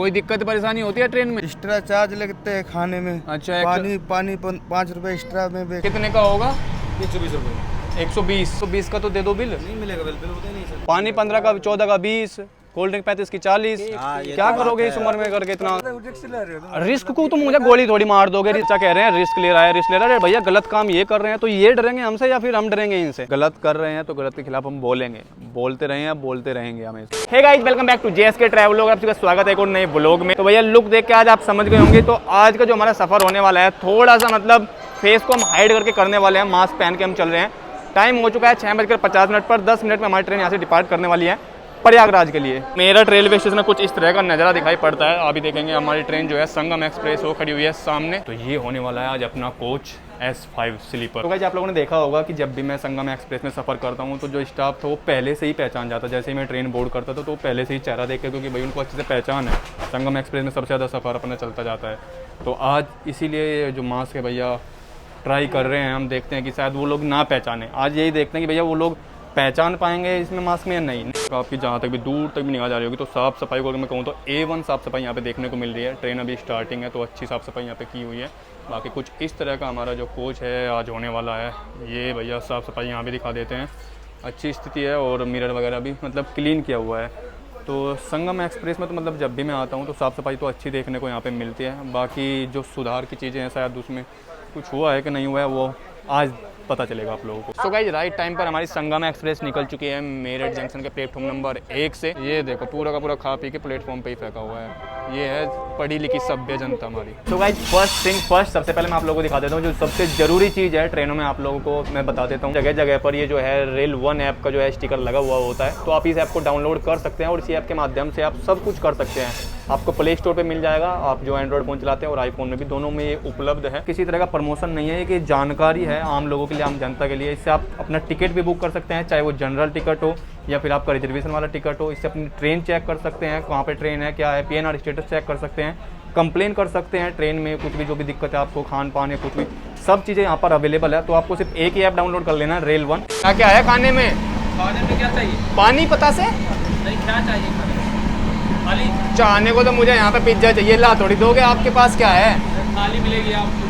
कोई दिक्कत परेशानी होती है ट्रेन में? एक्स्ट्रा चार्ज लगते हैं खाने में। अच्छा, पानी 5 रुपए एक्स्ट्रा में। कितने का होगा? 120 रुपए। 120 का तो दे दो बिल। नहीं मिलेगा बिल होता ही नहीं सर। पानी 15 का, 14 का 20, कोल्ड ड्रिंक 35 की 40। क्या करोगे इस उम्र में करके इतना रिस्क? को तो मुझे गोली थोड़ी मार दोगे। क्या कह रहे हैं रिस्क ले रहा है, रिस्क ले रहा है। भैया गलत काम ये कर रहे हैं तो ये डरेंगे हमसे या फिर हम डरेंगे इनसे? गलत कर रहे हैं तो गलत के खिलाफ हम बोलेंगे, बोलते रहे हैं, बोलते रहेंगे हमेशा। Hey guys, welcome back to JSK travel. आप सबका स्वागत है एक और नए ब्लॉग में। तो भैया लुक देख के आज आप समझ गए होंगे। तो आज का जो हमारा सफर होने वाला है, थोड़ा सा मतलब फेस को हम हाइड करके करने वाले हैं। मास्क पहन के हम चल रहे हैं। टाइम हो चुका है 6:50 पर। 10 मिनट में हमारी ट्रेन यहाँ से डिपार्ट करने वाली है प्रयागराज के लिए। मेरठ रेलवे स्टेशन कुछ इस तरह का नज़ारा दिखाई पड़ता है। अभी देखेंगे हमारी ट्रेन जो है संगम एक्सप्रेस वो खड़ी हुई है सामने। तो ये होने वाला है आज अपना कोच S5 स्लीपर। तो गाइस आप लोगों ने देखा होगा कि जब भी मैं संगम एक्सप्रेस में सफ़र करता हूँ तो जो स्टाफ था वो पहले से ही पहचान जाता। जैसे ही मैं ट्रेन बोर्ड करता था तो पहले से ही चेहरा देख के, क्योंकि भाई उनको अच्छे से पहचान है। संगम एक्सप्रेस में सबसे ज़्यादा सफ़र अपना चलता जाता है। तो आज इसीलिए जो मास्क है भैया ट्राई कर रहे हैं। हम देखते हैं कि शायद वो लोग ना पहचाने। आज यही देखते हैं कि भैया वो लोग पहचान पाएंगे इसमें मास्क में या नहीं। आपकी जहाँ तक भी दूर तक भी निगाह जा रही होगी तो साफ़ सफाई को अगर मैं कहूँ तो A1 साफ़ सफाई यहाँ पे देखने को मिल रही है। ट्रेन अभी स्टार्टिंग है तो अच्छी साफ़ सफाई यहाँ पे की हुई है। बाकी कुछ इस तरह का हमारा जो कोच है आज होने वाला है। ये भैया साफ़ सफाई यहाँ भी दिखा देते हैं, अच्छी स्थिति है और मिरर वगैरह भी मतलब क्लीन किया हुआ है। तो संगम एक्सप्रेस में तो मतलब जब भी मैं आता हूँ तो साफ़ सफाई तो अच्छी देखने को यहाँ पे मिलती है। बाकी जो सुधार की चीज़ें हैं शायद उसमें कुछ हुआ है कि नहीं हुआ है वो आज पता चलेगा आप लोगों को। सो गाइस राइट टाइम पर हमारी संगम एक्सप्रेस निकल चुकी है मेरठ जंक्शन के प्लेटफॉर्म नंबर 1 से। ये देखो पूरा का पूरा खा पी के प्लेटफॉर्म पे ही फेंका हुआ है। ये है पढ़ी लिखी सभ्य जनता हमारी। तो गाइस फर्स्ट थिंग फर्स्ट, सबसे पहले मैं आप लोगों को दिखा देता हूँ जो सबसे जरूरी चीज़ है ट्रेनों में। आप लोगों को मैं बता देता हूँ, जगह जगह पर ये जो है रेल 1 ऐप का जो है स्टिकर लगा हुआ होता है। तो आप इस ऐप को डाउनलोड कर सकते हैं और इसी ऐप के माध्यम से आप सब कुछ कर सकते हैं। आपको प्ले स्टोर पे मिल जाएगा। आप जो एंड्रॉइड फ़ोन चलाते हैं और आईफोन में भी, दोनों में ये उपलब्ध है। किसी तरह का प्रमोशन नहीं है, कि जानकारी है आम लोगों के लिए, आम जनता के लिए। इससे आप अपना टिकट भी बुक कर सकते हैं, चाहे वो जनरल टिकट हो या फिर आपका रिजर्वेशन वाला टिकट हो। इससे अपनी ट्रेन चेक कर सकते हैं, कहाँ पे ट्रेन है, क्या है, PNR स्टेटस चेक कर सकते हैं, कंप्लेन कर सकते हैं ट्रेन में कुछ भी जो भी दिक्कत है आपको, खान पान है कुछ भी, सब चीज़ें यहाँ पर अवेलेबल है। तो आपको सिर्फ एक ही ऐप डाउनलोड कर लेना है, रेल 1। क्या क्या है खाने में? खाने में क्या चाहिए? पानी पता से नहीं, क्या चाहिए खाने में? चाहने को तो मुझे यहाँ पे पिज्जा चाहिए। ला थोड़ी दोगे? आपके पास क्या है? थाली मिलेगी आपको,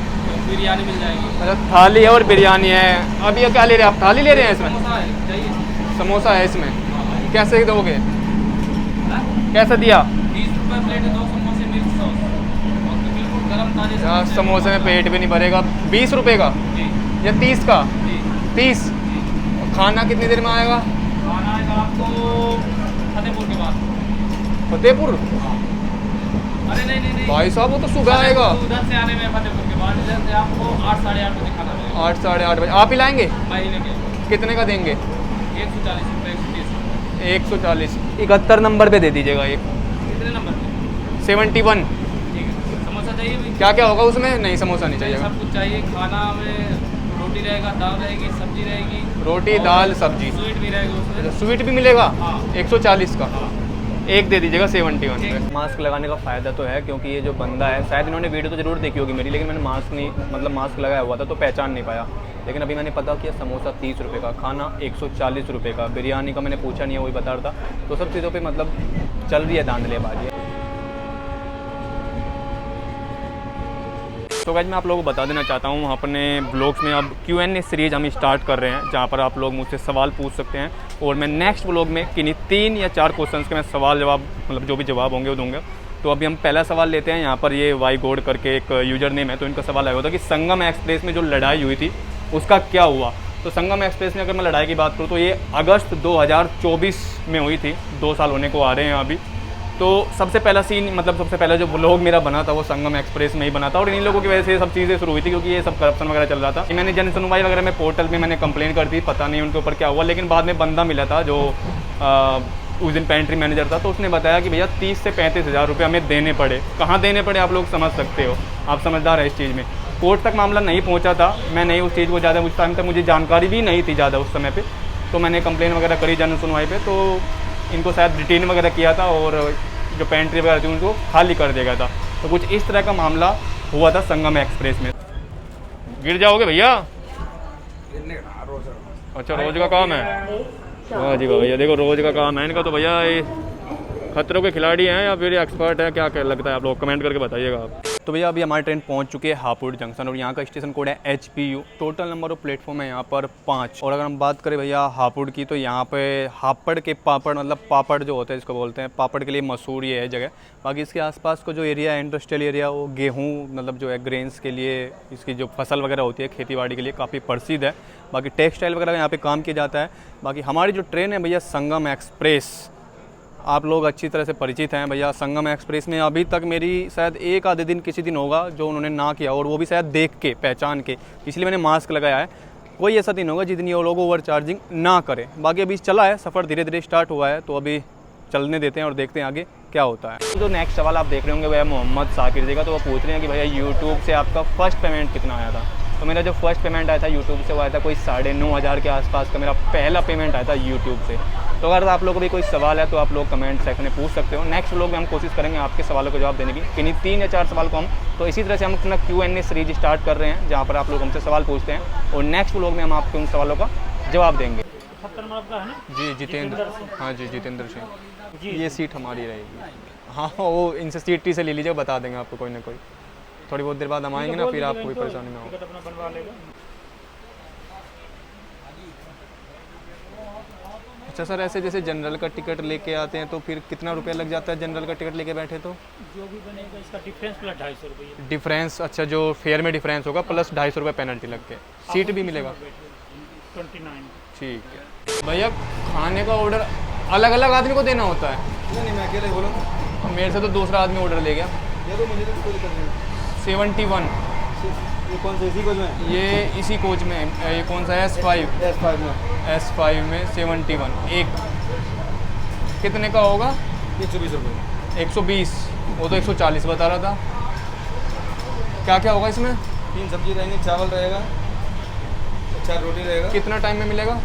बिरयानी मिल जाएगी। अच्छा थाली है और बिरयानी है। अब ये क्या ले रहे हैं आप? थाली ले रहे हैं इसमें? समोसा है, चाहिए? समोसा है इसमें। कैसे दोगे? कैसे दिया? 20 रुपये प्लेट है, 2 समोसे मिर्च सॉस और बिल्कुल गर्म ताजे यार समोसे में पेट भी नहीं भरेगा। 20 रुपये का जी या 30 का? जी 30। खाना कितनी देर में आएगा? खाना आएगा आपको फतेहपुर के बाद। फतेहपुर? अरे नहीं भाई साहब वो तो सुबह आएगा। उधर से आने में फतेहपुर के बाद, इधर से आपको 8 साढ़े 8 बजे खाना मिलेगा। 8 साढ़े 8 बजे आप ही लाएंगे? महीने के कितने का देंगे? 140 रुपये, 130 रुपये। 140। 71 नंबर पे दे दीजिएगा एक। कितने नंबर पे? 71। ठीक है। समोसा चाहिए भी? क्या क्या होगा उसमें? नहीं समोसा नहीं चाहिए। सब कुछ चाहिए। खाना में रोटी रहेगा, दाल रहेगी, सब्जी रहेगी, रोटी दाल सब्जी, स्वीट भी रहेगा उसमें। स्वीट भी मिलेगा। हाँ। 140 का हाँ। एक दे दीजिएगा 71 पे। मास्क लगाने का फ़ायदा तो है क्योंकि ये जो बंदा है, शायद इन्होंने वीडियो तो जरूर देखी होगी मेरी, लेकिन मैंने मास्क नहीं मतलब मास्क लगाया हुआ था तो पहचान नहीं पाया। लेकिन अभी मैंने पता किया समोसा 30 रुपये का, खाना 140 रुपये का, बिरयानी का मैंने पूछा नहीं है, वही बता रहा था। तो सब चीज़ों पर मतलब चल रही है धांधलेबाजी। तो गाइस मैं आप लोगों को बता देना चाहता हूँ, अपने ब्लॉग्स में अब Q&A सीरीज़ हम स्टार्ट कर रहे हैं, जहाँ पर आप लोग मुझसे सवाल पूछ सकते हैं और मैं नेक्स्ट ब्लॉग में किन्हीं 3 या 4 क्वेश्चंस के मैं सवाल जवाब मतलब जो भी जवाब होंगे वो दूंगा। तो अभी हम पहला सवाल लेते हैं। यहाँ पर ये वाई गोड करके एक यूजर नेम है, तो इनका सवाल आया होता कि संगम एक्सप्रेस में जो लड़ाई हुई थी उसका क्या हुआ। तो संगम एक्सप्रेस में अगर मैं लड़ाई की बात करूँ तो ये अगस्त 2024 में हुई थी। 2 साल होने को आ रहे हैं अभी। तो सबसे पहला सीन मतलब सबसे पहला जो व्लॉग मेरा बना था वो संगम एक्सप्रेस में ही बना था और इन्हीं लोगों की वजह से ये सब चीज़ें शुरू हुई थी, क्योंकि ये सब करप्शन वगैरह चल रहा था। मैंने जन सुनवाई वगैरह में पोर्टल में मैंने कंप्लेन कर दी, पता नहीं उनके ऊपर क्या हुआ। लेकिन बाद में बंदा मिला था जो उस दिन पेंट्री मैनेजर था, तो उसने बताया कि भैया 30 से 35 हज़ार रुपये हमें देने पड़े। कहाँ देने पड़े आप लोग समझ सकते हो, आप समझदार है इस चीज़ में। कोर्ट तक मामला नहीं पहुँचा था, मैं नहीं उस चीज़ को ज़्यादा उस टाइम तक मुझे जानकारी भी नहीं थी ज़्यादा उस समय पर। तो मैंने कंप्लेन वगैरह करी जन सुनवाई पर, तो इनको शायद डिटेन वगैरह किया था और जो पेंट्री वगैरह थी उनको खाली कर दिया गया था। तो कुछ इस तरह का मामला हुआ था संगम एक्सप्रेस में। गिर जाओगे भैया? अच्छा रोज का काम है। वाह जी वाह भैया, देखो रोज का काम है इनका। तो भैया ये खतरों के खिलाड़ी हैं या फिर एक्सपर्ट है, क्या क्या लगता है आप लोग कमेंट करके बताइएगा आप। तो भैया अभी हमारी ट्रेन पहुंच चुकी है हापुड़ जंक्शन और यहाँ का स्टेशन कोड है HPU। Total number of platform है यहाँ पर 5। और अगर हम बात करें भैया हापुड़ की तो यहाँ पे हापड़ के पापड़ मतलब पापड़ जो होते हैं इसको बोलते हैं, पापड़ के लिए मशहूर ये है जगह। बाकी इसके आसपास का जो एरिया है इंडस्ट्रियल एरिया, वो गेहूँ मतलब जो है ग्रेन्स के लिए इसकी जो फसल वगैरह होती है खेतीबाड़ी के लिए काफ़ी प्रसिद्ध है। बाकी टेक्सटाइल वगैरह यहाँ पे काम किया जाता है। बाकी हमारी जो ट्रेन है भैया संगम एक्सप्रेस, आप लोग अच्छी तरह से परिचित हैं भैया। संगम एक्सप्रेस में अभी तक मेरी शायद एक आधे दिन किसी दिन होगा जो उन्होंने ना किया, और वो भी शायद देख के पहचान के, इसलिए मैंने मास्क लगाया है। कोई ऐसा दिन होगा जिस दिन ये लोग ओवर चार्जिंग ना करें। बाकी अभी चला है, सफ़र धीरे धीरे स्टार्ट हुआ है, तो अभी चलने देते हैं और देखते हैं आगे क्या होता है। तो नेक्स्ट सवाल आप देख रहे होंगे भैया मोहम्मद साकिर जी का, तो वो पूछ रहे हैं कि भैया यूट्यूब से आपका फ़र्स्ट पेमेंट कितना आया था। तो मेरा जो फर्स्ट पेमेंट आया था यूट्यूब से वो आया था कोई 9,500 के आसपास का मेरा पहला पेमेंट आया था यूट्यूब से। तो अगर आप लोगों को भी कोई सवाल है तो आप लोग कमेंट सेक्शन में पूछ सकते हो। नेक्स्ट व्लॉग में हम कोशिश करेंगे आपके सवालों का जवाब देने की, किन्हीं 3 या 4 सवाल को हम। तो इसी तरह से हम अपना Q&A सीरीज स्टार्ट कर रहे हैं जहाँ पर आप लोग हमसे सवाल पूछते हैं और नेक्स्ट व्लॉग में हम आपके उन सवालों का जवाब देंगे। जी जितेंद्र, हाँ जी जितेंद्र सिंह। ये सीट हमारी रहेगी। हाँ वो इनसे सीट टी से ले लीजिए, बता देंगे आपको कोई ना कोई। थोड़ी बहुत देर बाद हम आएंगे ना, फिर आप कोई परेशानी ना हो। अच्छा सर, ऐसे जैसे जनरल का टिकट लेके आते हैं तो फिर कितना रुपया लग जाता है जनरल का टिकट लेके बैठे तो? जो भी बनेगा इसका डिफरेंस प्लस 250 रुपये। डिफरेंस, अच्छा जो फेयर में डिफरेंस होगा प्लस 250 रुपये पेनल्टी लग के सीट भी मिलेगा। 29। ठीक है भैया। खाने का ऑर्डर अलग अलग आदमी को देना होता है? नहीं मैं अकेले बोला, मेरे से तो दूसरा आदमी ऑर्डर ले गया। ये तो मुझे तो कोई दिक्कत नहीं। 71। ये कौन से इसी कोच में? ये इसी कोच में है। ये कौन सा है? S5 में 71। एक कितने का होगा? 120 रुपये। 120। वो तो 140 बता रहा था। क्या क्या होगा इसमें? 3 सब्जी रहेंगी, चावल रहेगा, 4 रोटी रहेगा। कितना टाइम में मिलेगा?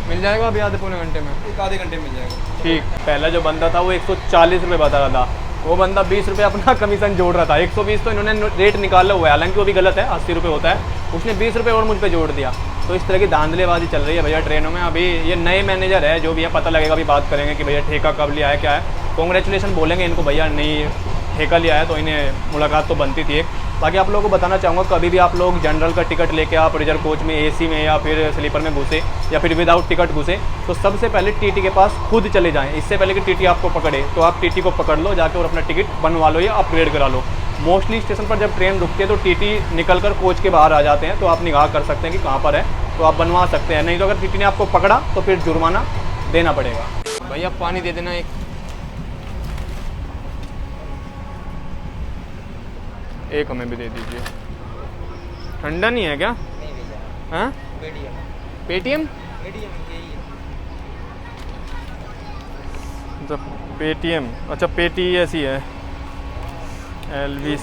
मिल जाएगा अभी आधे पौने घंटे में? एक आधे घंटे में मिल जाएगा। ठीक। पहला जो बंदा था वो 140 रुपये बता रहा था, वो बंदा 20 रुपये अपना कमीशन जोड़ रहा था। 120 तो इन्होंने रेट निकाला हुआ है, हालांकि वो भी गलत है, 80 रुपये होता है। उसने 20 रुपये और मुझ पे जोड़ दिया। तो इस तरह की धांधलेबाजी चल रही है भैया ट्रेनों में। अभी ये नए मैनेजर है जो भी है, पता लगेगा, अभी बात करेंगे कि भैया ठेका कब लिया है क्या है। कॉन्ग्रेचुलेसन बोलेंगे इनको, भैया नहीं ठेका लिया है तो इन्हें मुलाकात तो बनती थी एक। बाकी आप लोगों को बताना चाहूँगा, कभी भी आप लोग जनरल का टिकट लेके आप रिजर्व कोच में AC में या फिर स्लीपर में घुसे या फिर विदाउट टिकट घुसे तो सबसे पहले TT के पास खुद चले जाएं। इससे पहले कि TT आपको पकड़े तो आप TT को पकड़ लो जाके और अपना टिकट बनवा लो या अपग्रेड करा लो। मोस्टली स्टेशन पर जब ट्रेन रुकती है तो TT निकल कर कोच के बाहर आ जाते हैं, तो आप निगाह कर सकते हैं कि कहाँ पर है, तो आप बनवा सकते हैं। नहीं तो अगर TT ने आपको पकड़ा तो फिर जुर्माना देना पड़ेगा। भैया पानी दे देना एक हमें भी दे दीजिए। ठंडा नहीं है क्या? हाँ पेटीएम। पेटीएम, अच्छा पेटी ऐसी है एलविस।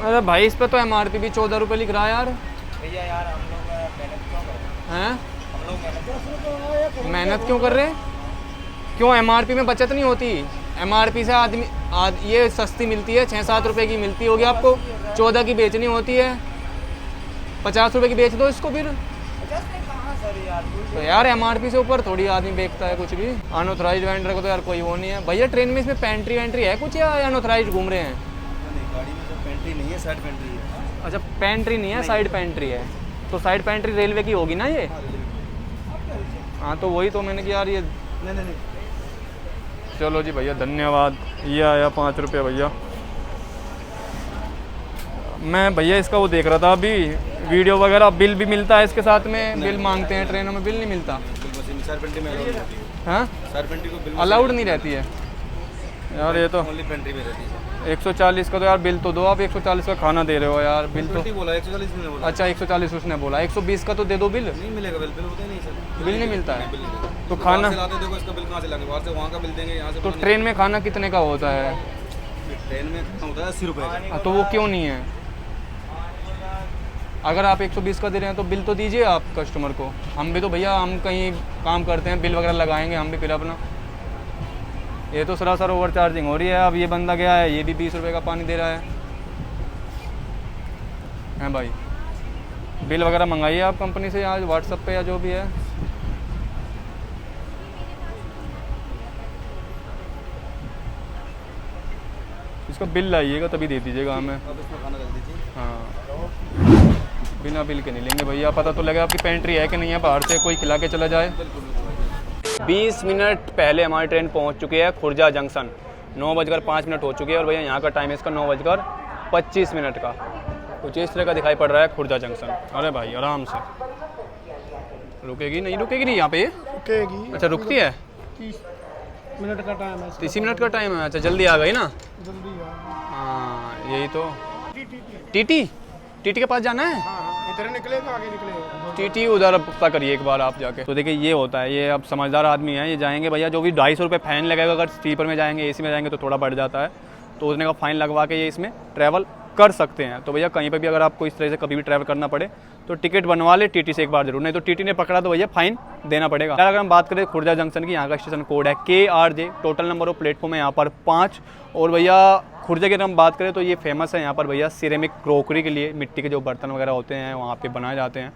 अरे भाई इस पे तो MRP भी 14 रुपये लिख रहा है यार। भैया यार हम लोग मेहनत क्यों कर रहे हैं? हैं? हम लोग मेहनत क्यों कर रहे हैं? क्यों MRP में बचत नहीं होती? MRP से ये सस्ती मिलती है, 6-7 रुपये की मिलती होगी आपको, 14 की बेचनी होती है। 50 रुपये की बेच दो इसको फिर। तो यार MRP से ऊपर थोड़ी आदमी बेचता है कुछ भी। अनऑथराइज वेंडर को तो यार कोई वो नहीं है। भैया ट्रेन में इसमें पेंट्री वेंट्री है कुछ या अनऑथराइज घूम रहे हैं? गाड़ी में तो पेंट्री नहीं है, साइड पेंट्री है। अच्छा पेंट्री नहीं है, साइड पेंट्री है। तो साइड पेंट्री रेलवे की होगी ना ये? हाँ तो वही तो मैंने कि यार ये नहीं। चलो जी भैया धन्यवाद। ये आया 5 रुपये भैया। मैं भैया इसका वो देख रहा था अभी वीडियो वगैरह, बिल भी मिलता है इसके साथ में? बिल मांगते हैं ट्रेनों में, बिल नहीं मिलता? हाँ अलाउड नहीं रहती है यार ये तो। 140 का तो यार बिल तो दो आप। 140 का खाना दे रहे हो यार, बिल तो बोला 140 ने बोला। अच्छा 140 उसने बोला, 120 का तो दे दो बिल। नहीं मिलेगा बिल होता ही नहीं सर। बिल नहीं मिलता है बिल नहीं। तो खाना देखो इसका बिल कहाँ से लाएंगे? बाहर से वहाँ का बिल देंगे, यहाँ से। तो ट्रेन में खाना कितने का होता है? ट्रेन में होता है 80 रुपये। तो वो क्यों नहीं है? अगर आप 120 का दे रहे हैं तो बिल तो दीजिए आप कस्टमर को। हम भी तो भैया हम कहीं काम करते हैं, बिल वगैरह लगाएंगे हम भी फिर अपना। ये तो सरासर ओवर चार्जिंग हो रही है। अब ये बंदा गया है, ये भी 20 रुपये का पानी दे रहा है भाई। बिल वगैरह मंगाइए आप कंपनी से आज व्हाट्सएप पे या जो भी है। इसका बिल लाइएगा तभी दे दीजिएगा हमें। अब इसमें खाना रख दीजिए। हाँ, बिना बिल के नहीं लेंगे भैया, पता तो लगे आपकी पेंट्री है कि नहीं है, बाहर से कोई खिला के चला जाए। 20 मिनट पहले हमारी ट्रेन पहुंच चुकी है खुर्जा जंक्शन। 9:05 हो चुकी है और भैया यहाँ का टाइम है इसका 9:25 का। कुछ इस तरह का दिखाई पड़ रहा है खुर्जा जंक्शन। अरे भाई आराम से, रुकेगी नहीं यहाँ पे? रुकेगी। अच्छा रुकती है? 30 मिनट का टाइम है। 30 मिनट का टाइम है। अच्छा जल्दी आ गई ना? जल्दी हाँ यही तो। टीटी के पास जाना है? इधर निकलेगा, आगे निकलेगा। टीटी उधर पता करिए एक बार आप जाके। तो देखिए ये होता है, ये अब समझदार आदमी है, ये जाएंगे भैया जो भी 250 रुपये फाइन लगेगा अगर स्लीपर में जाएंगे, एसी में जाएंगे तो थोड़ा बढ़ जाता है, तो उसने का फाइन लगवा के ये इसमें ट्रैवल कर सकते हैं। तो भैया कहीं पर भी अगर आपको इस तरह से कभी भी ट्रैवल करना पड़े तो टिकट बनवा ले टीटी से एक बार जरूर, नहीं तो टीटी ने पकड़ा तो भैया फाइन देना पड़ेगा। अगर हम बात करें खुर्जा जंक्शन की, यहाँ का स्टेशन कोड है KRJ, total number of platform है यहाँ पर 5। और भैया खुर्जा की अगर हम बात करें तो ये फेमस है यहाँ पर भैया सिरेमिक क्रोकरी के लिए, मिट्टी के जो बर्तन वगैरह होते हैं वहाँ पे बनाए जाते हैं।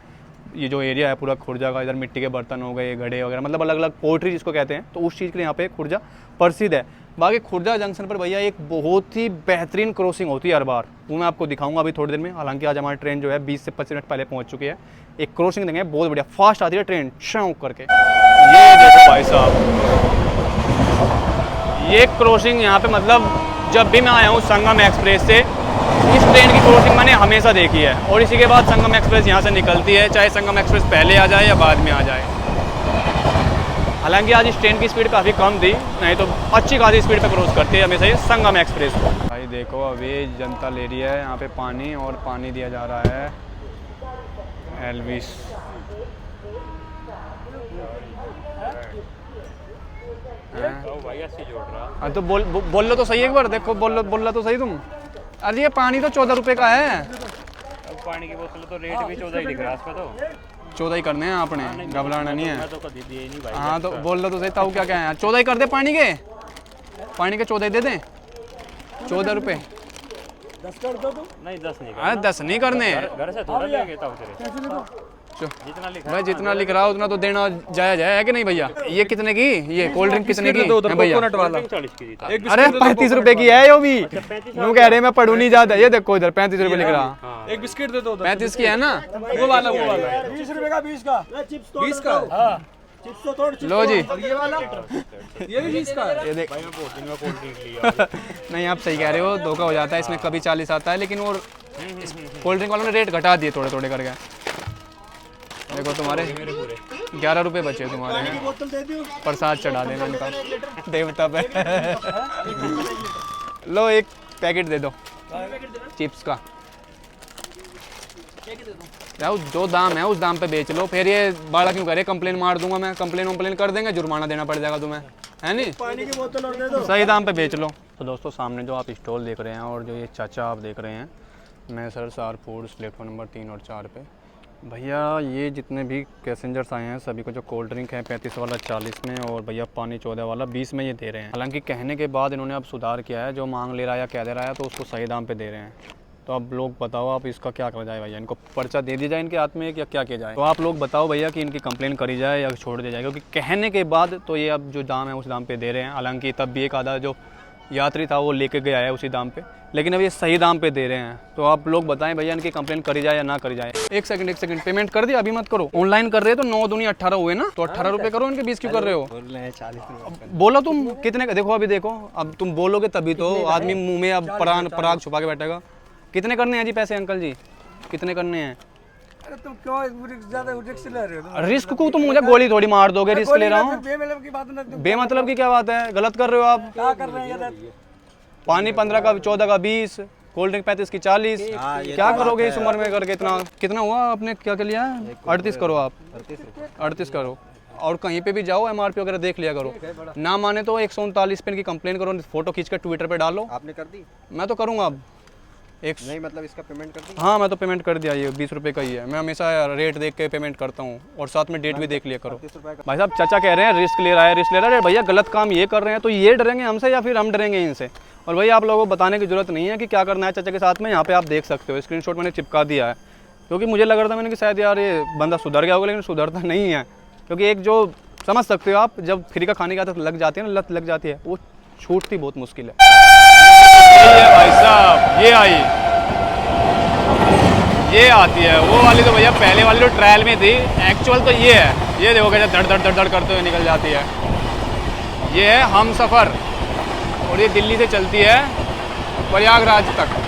ये जो एरिया है पूरा खुर्जा का, इधर मिट्टी के बर्तन हो गए, घड़े वगैरह, मतलब अलग अलग पोट्री जिसको कहते हैं, तो उस चीज़ के लिए यहाँ पे खुर्जा प्रसिद्ध है। बाकी खुर्जा जंक्शन पर भैया एक बहुत ही बेहतरीन क्रॉसिंग होती है हर बार, वो मैं आपको दिखाऊंगा अभी थोड़ी देर में। हालांकि आज हमारी ट्रेन जो है 20 से 25 मिनट पहले पहुंच चुकी है। एक क्रॉसिंग देंगे बहुत बढ़िया, फास्ट आती है ट्रेन शौक करके। ये देखो भाई साहब, ये क्रॉसिंग यहाँ पे मतलब जब भी मैं आया हूँ संगम एक्सप्रेस से, इस ट्रेन की क्रॉसिंग मैंने हमेशा देखी है। और इसी के बाद संगम एक्सप्रेस यहाँ से निकलती है, चाहे संगम एक्सप्रेस पहले आ जाए या बाद में आ जाए। हालांकि आज इस ट्रेन की स्पीड काफ़ी कम थी, नहीं तो अच्छी खासी स्पीड पे क्रॉस करती है हमेशा ये संगम एक्सप्रेस को। भाई देखो अभी जनता ले रही है यहाँ पे पानी, और पानी दिया जा रहा है एल्विस। हाँ तो बोल लो तो सही एक बार, देखो बोल लो तो सही तुम। अरे ये पानी तो 14 रुपये का है। अब पानी की बोतल तो रेट भी 14 ही दिख रहा है इसका, तो 14 ही करने हैं आपने, घबराना नहीं है। मैं तो कभी दिए नहीं भाई। हाँ तो बोल लो तो सही, ताऊ क्या है 14 ही कर दे पानी के 14 ही दे दें। 14 रुपये 10 कर दो तुम। नहीं 10 नहीं, अरे 10 नहीं करने, घर से थोड़ा लेके ताऊ तेरे जितना लिखा भाई जितना लिख रहा है उतना तो देना जायज है कि नहीं भैया? ये कितने की, ये कोल्ड ड्रिंक कितने की है भैया? 40 की थी। अरे 35 रुपए की है यो भी, यूँ कह रहे मैं पढ़ू नहीं जाता। ये देखो इधर 35 रुपए लिख रहा, एक बिस्किट दे दो। 35 की है ना? वो वाला 20 रुपए का, 20 का। 20 का। चिप्स तो तोड़। लो जी, ये वाला ये भी 20 का है। ये देख। भाई मैं बोतल में कोल्ड ड्रिंक लिया। नहीं आप सही कह रहे हो, धोखा हो जाता है इसमें, कभी 40 आता है, लेकिन वो कोल्ड ड्रिंक वालों ने रेट घटा दिए थोड़े थोड़े करके। देखो तुम्हारे 11 रुपये बचे तुम्हारे, बोतल दे दियो। प्रसाद चढ़ा देना इनका देवता पे। लो एक पैकेट दे दो चिप्स का, जो दाम है उस दाम पे बेच लो, फिर ये बड़ा क्यों करे? कंप्लेन मार दूंगा मैं, कंप्लेन कर देंगे, जुर्माना देना पड़ जाएगा तुम्हें, है नहीं? पानी की बोतल और दे दो। सही दाम पे बेच लो। तो दोस्तों सामने जो आप स्टॉल देख रहे हैं और जो ये चाचा आप देख रहे हैं, मैसर सार फूड्स, प्लेटफॉर्म नंबर 3 और 4 पे भैया ये जितने भी पैसेंजर्स आए हैं सभी को जो कोल्ड ड्रिंक है 35 वाला 40 में, और भैया पानी 14 वाला 20 में ये दे रहे हैं। हालांकि कहने के बाद इन्होंने अब सुधार किया है, जो मांग ले रहा है या कह दे रहा है तो उसको सही दाम पे दे रहे हैं। तो आप लोग बताओ, आप इसका क्या करा जाए भैया? इनको पर्चा दे दिया जाए इनके हाथ में या क्या किया जाए? तो आप लोग बताओ भैया कि इनकी कंप्लेन करी जाए या छोड़ दिया जाए, क्योंकि कहने के बाद तो ये अब जो दाम है उस दाम पे दे रहे हैं। हालांकि तब भी एक आधा जो यात्री था वो लेके गया है उसी दाम पे, लेकिन अब ये सही दाम पे दे रहे हैं। तो आप लोग बताएं भैया इनकी कंप्लेन करी जाए या ना करी जाए। एक सेकंड पेमेंट कर दिया, अभी मत करो। ऑनलाइन कर रहे हो तो 9 दूनी 18 हुए ना, तो 18 रुपये करो, इनके 20 क्यों कर रहे हो? 40 बोलो तुम कितने का, देखो अभी देखो, अब तुम बोलोगे तभी तो आदमी मुंह में अब पराग छुपा के बैठेगा। कितने करने हैं जी पैसे अंकल जी, कितने करने हैं? अरे तुम क्यों ज्यादा रिस्क ले रहे हो? रिस्क को तुम मुझे गोली थोड़ी मार दोगे, रिस्क ले रहा हूँ। बेमतलब की बात ना, बेमतलब की क्या बात है? गलत कर रहे हो आप। क्या कर रहे हैं? पानी 15 का 14 का 20, कोल्ड ड्रिंक 35 की 40। क्या करोगे इस उम्र में करके? इतना कितना हुआ आपने क्या कर लिया? 38 करो आप, 38 करो। और कहीं पे भी जाओ MRP वगैरह देख लिया करो, ना माने तो 139 पे इनकी कंप्लेन करो, फोटो खींच कर ट्विटर पे डालो। आपने कर दी? मैं तो करूँगा अब। नहीं मतलब इसका पेमेंट कर दी? हाँ मैं तो पेमेंट कर दिया, ये 20 रुपये का ही है। मैं हमेशा रेट देख के पेमेंट करता हूँ, और साथ में डेट भी देख लिया करो। भाई साहब चाचा कह रहे हैं रिस्क ले रहा है, भैया गलत काम ये कर रहे हैं, तो ये डरेंगे हमसे या फिर हम डरेंगे इनसे? और भैया आप लोगों को बताने की जरूरत नहीं है कि क्या करना है चाचा के साथ में। यहाँ पे आप देख सकते हो, स्क्रीनशॉट मैंने चिपका दिया है। क्योंकि मुझे लग रहा था मैंने कि शायद यार ये बंदा सुधर गया होगा, लेकिन सुधरता नहीं है। क्योंकि एक जो समझ सकते हो आप, जब फ्री का खाने की आदत लग जाती है ना, लत लग जाती है, वो छूटती बहुत मुश्किल है। ये भाई साहब, ये आई, ये आती है वो वाली तो भैया पहले वाली जो ट्रायल में थी, एक्चुअल तो ये है। ये देखो कैसे धड़ धड़ धड़ धड़ करते हुए निकल जाती है। ये है हम सफ़र, और ये दिल्ली से चलती है प्रयागराज तक।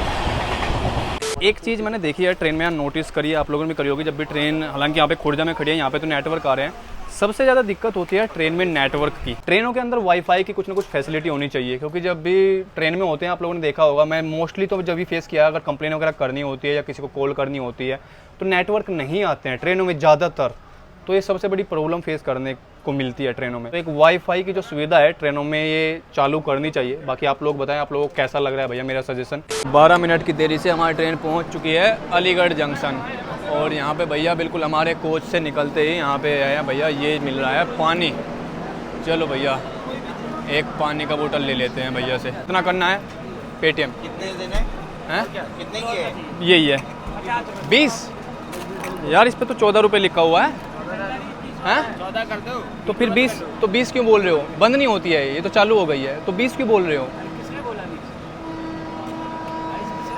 एक चीज़ मैंने देखी है ट्रेन में, यहाँ नोटिस करी है, आप लोगों ने भी करी होगी, जब भी ट्रेन, हालांकि यहाँ पे खुर्जा में खड़ी है, यहाँ पे तो नेटवर्क आ रहे हैं, सबसे ज़्यादा दिक्कत होती है ट्रेन में नेटवर्क की। ट्रेनों के अंदर वाईफाई की कुछ ना कुछ फैसिलिटी होनी चाहिए, क्योंकि जब भी ट्रेन में होते हैं, आप लोगों ने देखा होगा, मैं मोस्टली तो जब भी फेस किया, अगर कंप्लेन वगैरह करनी होती है या किसी को कॉल करनी होती है, तो नेटवर्क नहीं आते हैं ट्रेनों में ज़्यादातर। तो ये सबसे बड़ी प्रॉब्लम फेस करने को मिलती है ट्रेनों में। तो एक वाईफाई की जो सुविधा है ट्रेनों में, ये चालू करनी चाहिए। बाकी आप लोग बताएं, आप लोगों को कैसा लग रहा है भैया मेरा सजेशन। 12 मिनट की देरी से हमारी ट्रेन पहुंच चुकी है अलीगढ़ जंक्शन, और यहाँ पे भैया बिल्कुल हमारे कोच से निकलते ही यहाँ पे आया भैया, ये मिल रहा है पानी। चलो भैया एक पानी का बोतल ले लेते हैं भैया से। कितना करना है पेटीएम? कितने देने हैं? कितने की है? यही है 20 यार, इस पे तो 14 रुपये लिखा हुआ है। हैं? 14 कर दो। तो फिर 20, तो 20 क्यों बोल रहे हो? बंद नहीं होती है ये तो, चालू हो गई है, तो 20 क्यों बोल रहे हो?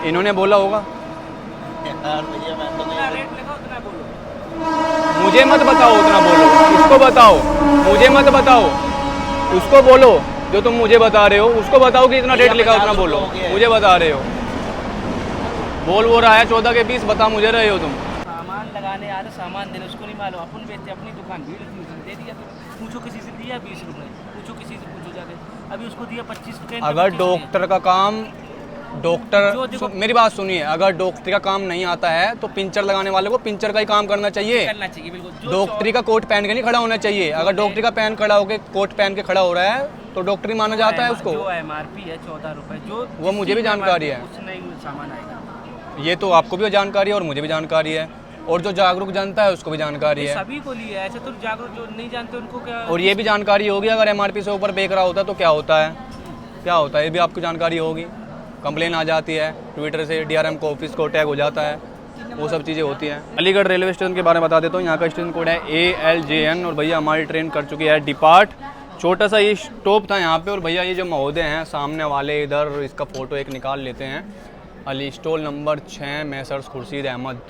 इन्होंने बोला होगा। यार भैया मैं तो नहीं, मुझे मत बताओ उतना, बोलो उसको बताओ, मुझे मत बताओ, उसको बोलो जो तुम मुझे बता रहे हो, उसको बताओ कि इतना रेट लिखा उतना बोलो, मुझे बता रहे हो। बोल वो रहा है 14 के 20, बता मुझे रहे हो तुम। सामान लगाने आ रहे, सामान देने उसको नहीं मालूम, अपन बेचते अपनी दुकान, भीड़ थी उसने दे दिया। पूछो किसी से, दिया 20 रुपये, पूछो किसी से, पूछो जाके, अभी उसको दिया 25 रुपये। अगर डॉक्टर का काम, डॉक्टर मेरी बात सुनिए, अगर डॉक्टरी का काम नहीं आता है तो पिंचर लगाने वाले को पिंचर का ही काम करना चाहिए। करना चाहिए बिल्कुल। डॉक्टरी का कोट पहन के नहीं खड़ा होना चाहिए। अगर डॉक्टरी का पहन खड़ा होकर कोट पहन के खड़ा हो रहा है तो डॉक्टरी माना जाता है उसको। जो MRP है 14 रुपये, जो वो मुझे भी जानकारी है, उससे नहीं सामान आएगा। ये तो आपको भी जानकारी है और मुझे भी जानकारी है, और जो जागरूक जनता है उसको भी जानकारी है। सभी को लिए ऐसे तो जागरूक जो नहीं जानते उनको क्या। और ये भी जानकारी होगी, अगर MRP से ऊपर बेच रहा होता है तो क्या होता है, क्या होता है, ये भी आपको जानकारी होगी। कंप्लेन आ जाती है ट्विटर से, DRM को ऑफिस को टैग हो जाता है, वो सब चीज़ें होती हैं। अलीगढ़ रेलवे स्टेशन के बारे में बता देता हूँ, यहाँ का स्टेशन कोड है ALJN, और भैया हमारी ट्रेन कर चुकी है डिपार्ट। छोटा सा ये स्टॉप था यहाँ पे, और भैया ये जो महोदय हैं सामने वाले, इधर इसका फ़ोटो एक निकाल लेते हैं, Ali stall number 6 Messrs Khurshid Ahmed,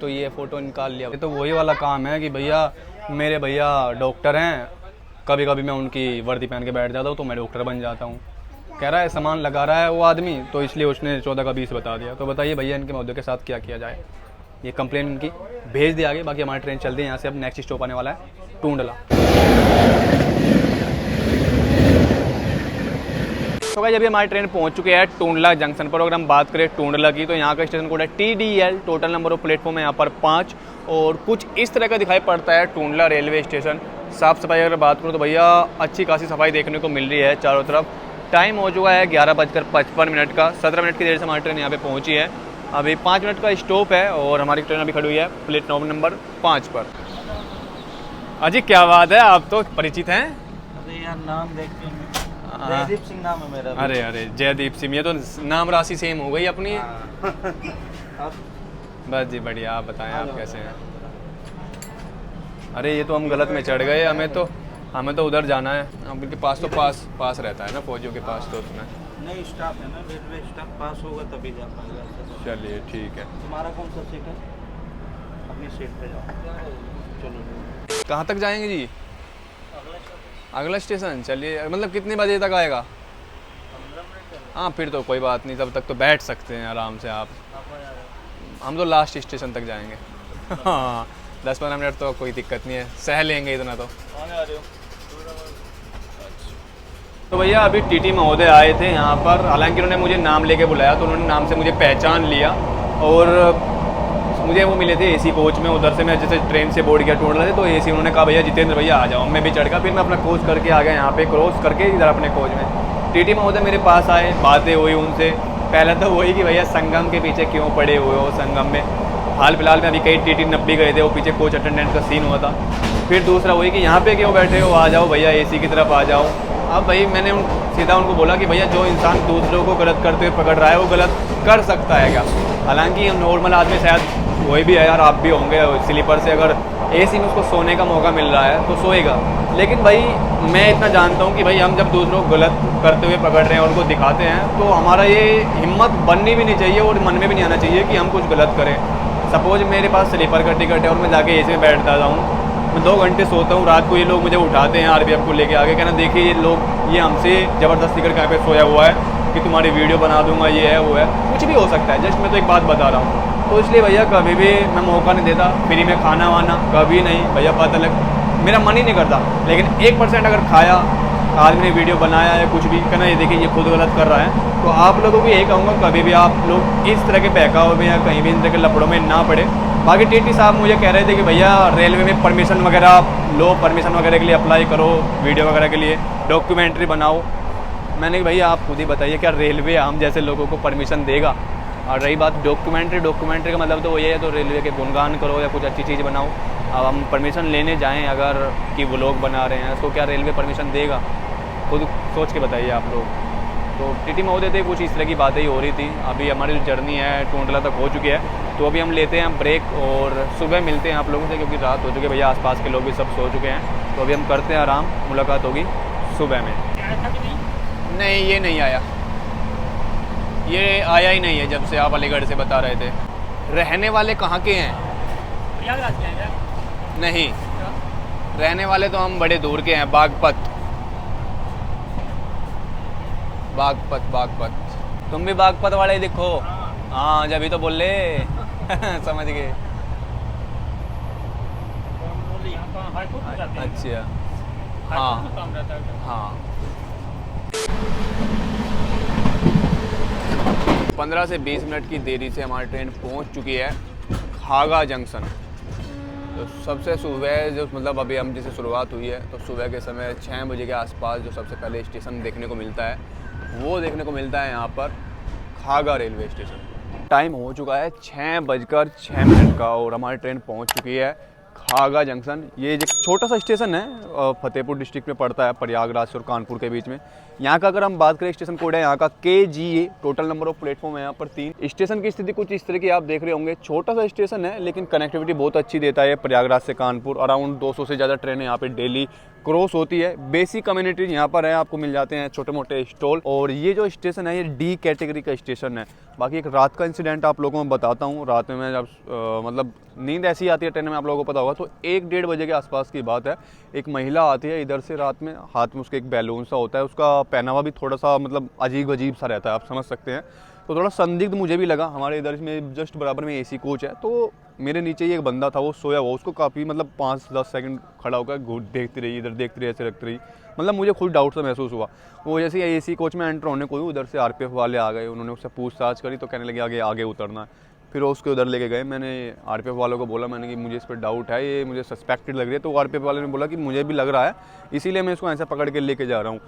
तो ये फ़ोटो निकाल लिया। ये तो वही वाला काम है कि भैया मेरे भैया डॉक्टर हैं, कभी कभी मैं उनकी वर्दी पहन के बैठ जाता हूँ तो मैं डॉक्टर बन जाता हूँ। कह रहा है सामान लगा रहा है वो आदमी, तो इसलिए उसने 14 का 20 बता दिया। तो बताइए भैया इनके महोदय के साथ क्या किया जाए। ये कंप्लेन इनकी भेज दिया आगे। बाकी हमारी ट्रेन चल दी है यहाँ से, अब नेक्स्ट स्टॉप आने वाला है टूंडला। तो भाई अभी हमारी ट्रेन पहुंच चुकी है टूंडला जंक्शन पर। अगर हम बात करें टूंडला की, तो यहाँ का स्टेशन कोड है TDL, total number of platform है यहाँ पर 5, और कुछ इस तरह का दिखाई पड़ता है टूंडला रेलवे स्टेशन। साफ़ सफाई अगर बात करूँ तो भैया अच्छी खासी सफाई देखने को मिल रही है चारों तरफ। टाइम हो चुका है 11:55 का, 17 मिनट की देर से हमारी ट्रेन यहाँ पे पहुँची है। अभी 5 मिनट का स्टॉप है, और हमारी ट्रेन अभी खड़ी हुई है प्लेटफॉर्म नंबर 5 पर। अजी क्या बात है, आप तो परिचित हैं। अरे यार नाम देख के, जयदीप सिंह नाम है मेरा। अरे अरे जयदीप सिंह, ये तो नाम राशि सेम हो गई अपनी। बस जी बढ़िया, आप बताएं आप कैसे हैं। अरे ये तो हम गलत में चढ़ गए, हमें तो उधर जाना है। आपके पास तो पास रहता है ना फौजियों के पास, तो उसमें नहीं स्टाफ है ना, रेलवे स्टाफ पास होगा तभी जा पाएगा। चलिए ठीक है। तुम्हारा कौन सा सीट है? अपनी सीट पे जाओ। चलो कहाँ तक जाएंगे जी? अगला स्टेशन। चलिए, मतलब कितने बजे तक आएगा? 15 मिनट। हाँ फिर तो कोई बात नहीं, तब तक तो बैठ सकते हैं आराम से आप। हम तो लास्ट स्टेशन तक जाएंगे। हाँ 10-15 मिनट तो कोई दिक्कत नहीं है, सह लेंगे इतना तो। आ रहे हो? तो भैया अभी TT महोदय आए थे यहाँ पर, हालांकि उन्होंने मुझे नाम लेके बुलाया, तो उन्होंने नाम से मुझे पहचान लिया, और मुझे वो मिले थे AC कोच में। उधर से मैं जैसे ट्रेन से बोर्ड गया टूंडला से, तो AC उन्होंने कहा भैया जितेंद्र भैया आ जाओ। मैं भी चढ़ गया, फिर मैं अपना कोच करके आ गया यहाँ पे, क्रॉस करके इधर अपने कोच में। TT महोदय मेरे पास आए, बातें हुई उनसे। पहले तो वही कि भैया संगम के पीछे क्यों पड़े हुए हो, संगम में हाल फिलहाल में अभी कई TT नब्बी गए थे, वो पीछे कोच अटेंडेंट का सीन हुआ था। फिर दूसरा वही कि यहाँ पे क्यों बैठे हो, आ जाओ भैया AC की तरफ आ जाओ। अब भाई मैंने सीधा उनको बोला कि भैया जो इंसान दूसरों को गलत करते हुए पकड़ रहा है वो गलत कर सकता है क्या? हालांकि नॉर्मल आदमी शायद वही भी है यार, आप भी होंगे स्लीपर से, अगर एसी में उसको सोने का मौका मिल रहा है तो सोएगा। लेकिन भाई मैं इतना जानता हूँ कि भाई हम जब दूसरों को गलत करते हुए पकड़ रहे हैं और उनको दिखाते हैं, तो हमारा ये हिम्मत बननी भी नहीं चाहिए और मन में भी नहीं आना चाहिए कि हम कुछ गलत करें। सपोज मेरे पास स्लीपर का टिकट है और मैं जाके एसी में बैठ जाता हूँ, मैं 2 घंटे सोता हूँ, रात को ये लोग मुझे उठाते हैं आरपीएफ को लेके आगे, कहना देखिए ये लोग ये हमसे ज़बरदस्ती करके यहाँ पे सोया हुआ है कि तुम्हारी वीडियो बना दूंगा, ये है वो है, कुछ भी हो सकता है। जस्ट मैं तो एक बात बता रहा हूँ। तो इसलिए भैया कभी भी मैं मौका नहीं देता फ्री में खाना वाना, कभी नहीं भैया, पता लग मेरा मन ही नहीं करता। लेकिन 1% अगर खाया, आदमी ने वीडियो बनाया है कुछ भी, कहना ये देखिए ये खुद गलत कर रहा है, तो आप लोगों को यही कहूँगा कभी भी आप लोग इस तरह के बहकावे में या कहीं भी इन तरह के लफड़ों में ना पड़े। बाकी टीटी साहब मुझे कह रहे थे कि भैया रेलवे में परमिशन वगैरह लो, परमिशन वगैरह के लिए अप्लाई करो, वीडियो वगैरह के लिए डॉक्यूमेंट्री बनाओ। मैंने भैया आप खुद ही बताइए क्या रेलवे हम जैसे लोगों को परमिशन देगा? और रही बात डॉक्यूमेंट्री का मतलब तो वही है, तो रेलवे के गुणगान करो या कुछ अच्छी चीज़ बनाओ। अब हम परमिशन लेने जाएं अगर कि वो लोग बना रहे हैं तो क्या रेलवे परमिशन देगा? खुद सोच के बताइए आप लोग। तो टीटी महोदय थे, कुछ इस तरह की बातें ही हो रही थी। अभी हमारी जो जर्नी है टूंडला तक हो चुकी है, तो अभी हम लेते हैं ब्रेक और सुबह मिलते हैं आप लोगों से, क्योंकि रात हो चुकी है भैया, आसपास के लोग भी सब सो चुके हैं। तो अभी हम करते हैं आराम, मुलाकात होगी सुबह में। नहीं ये नहीं आया, ये आया ही नहीं है जब से आप अलीगढ़ से बता रहे थे। रहने वाले कहाँ के हैं? प्रयागराज के हैं क्या? नहीं, रहने वाले तो हम बड़े दूर के हैं, बागपत। तुम भी बागपत वाले ही दिखो। हाँ जब ही तो बोल ले समझ गए। अच्छा हाँ हाँ। 15 से 20 मिनट की देरी से हमारी ट्रेन पहुंच चुकी है खागा जंक्शन। तो सबसे सुबह जो मतलब अभी हम जैसे शुरुआत हुई है, तो सुबह के समय 6 बजे के आसपास जो सबसे पहले स्टेशन देखने को मिलता है वो देखने को मिलता है यहाँ पर खागा रेलवे स्टेशन। टाइम हो चुका है 6:06 का और हमारी ट्रेन पहुँच चुकी है खागा जंक्शन। ये एक छोटा सा स्टेशन है, फतेहपुर डिस्ट्रिक्ट में पड़ता है, प्रयागराज और कानपुर के बीच में। यहाँ का अगर हम बात करें स्टेशन कोड है यहाँ का KGA, total number of platform है यहाँ पर 3। स्टेशन की स्थिति कुछ इस तरह की आप देख रहे होंगे, छोटा सा स्टेशन है लेकिन कनेक्टिविटी बहुत अच्छी देता है। प्रयागराज से कानपुर अराउंड 200 से ज़्यादा ट्रेनें यहाँ पे डेली क्रॉस होती है। बेसिक कम्युनिटीज यहाँ पर है, आपको मिल जाते हैं छोटे मोटे स्टॉल। और ये जो स्टेशन है ये D कैटेगरी का स्टेशन है। बाकी एक रात का इंसिडेंट आप लोगों को बताता हूँ। रात में मैं जब मतलब नींद ऐसी आती है ट्रेन में, आप लोगों को पता होगा, तो 1-1:30 बजे के आसपास की बात है। एक महिला आती है इधर से रात में, हाथ में उसके एक बैलून सा होता है, उसका पहनावा भी थोड़ा सा मतलब अजीब सा रहता है, आप समझ सकते हैं। तो थोड़ा संदिग्ध मुझे भी लगा। हमारे इधर में जस्ट बराबर में AC कोच है, तो मेरे नीचे ही एक बंदा था, वो सोया हुआ, उसको काफ़ी मतलब 5-10 सेकंड खड़ा होकर देखती रही, इधर देखती रही, ऐसे रखती रही। मतलब मुझे खुद डाउट सा महसूस हुआ। वो जैसे ही AC कोच में एंटर होने को हुई, उधर से RPF वाले आ गए, उन्होंने उससे पूछताछ करी तो कहने लगे आगे उतरना है। फिर वो उसके उधर लेके गए। मैंने RPF वालों को बोला, मैंने कि मुझे इस पर डाउट है, ये मुझे सस्पेक्टेड लग रही है। तो RPF वाले ने बोला कि मुझे भी लग रहा है, इसीलिए मैं इसको ऐसे पकड़ के लेके जा रहा हूँ।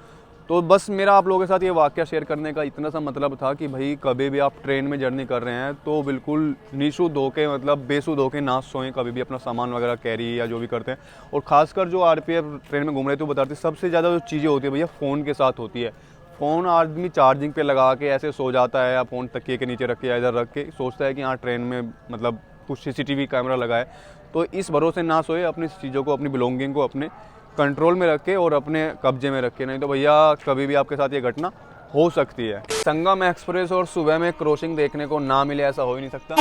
तो बस मेरा आप लोगों के साथ ये वाकया शेयर करने का इतना सा मतलब था कि भाई कभी भी आप ट्रेन में जर्नी कर रहे हैं तो बिल्कुल निशुद्ध होके, मतलब बेसुध होके ना सोएं कभी भी, अपना सामान वगैरह कैरी या जो भी करते हैं। और खासकर जो RPF ट्रेन में घूम रहे थे वो बताते सबसे ज़्यादा जो चीज़ें होती है भैया फ़ोन के साथ होती है। फ़ोन आदमी चार्जिंग पे लगा के ऐसे सो जाता है, या फ़ोन तकिए के नीचे रख के या इधर रख के सोचता है कि हाँ ट्रेन में मतलब कुछ CCTV कैमरा लगा है। तो इस भरोसे ना सोए, अपनी चीज़ों को, अपनी बिलोंगिंग को अपने कंट्रोल में रखे और अपने कब्जे में रखे, नहीं तो भैया कभी भी आपके साथ ये घटना हो सकती है। संगम एक्सप्रेस और सुबह में क्रॉसिंग देखने को ना मिले ऐसा हो ही नहीं सकता।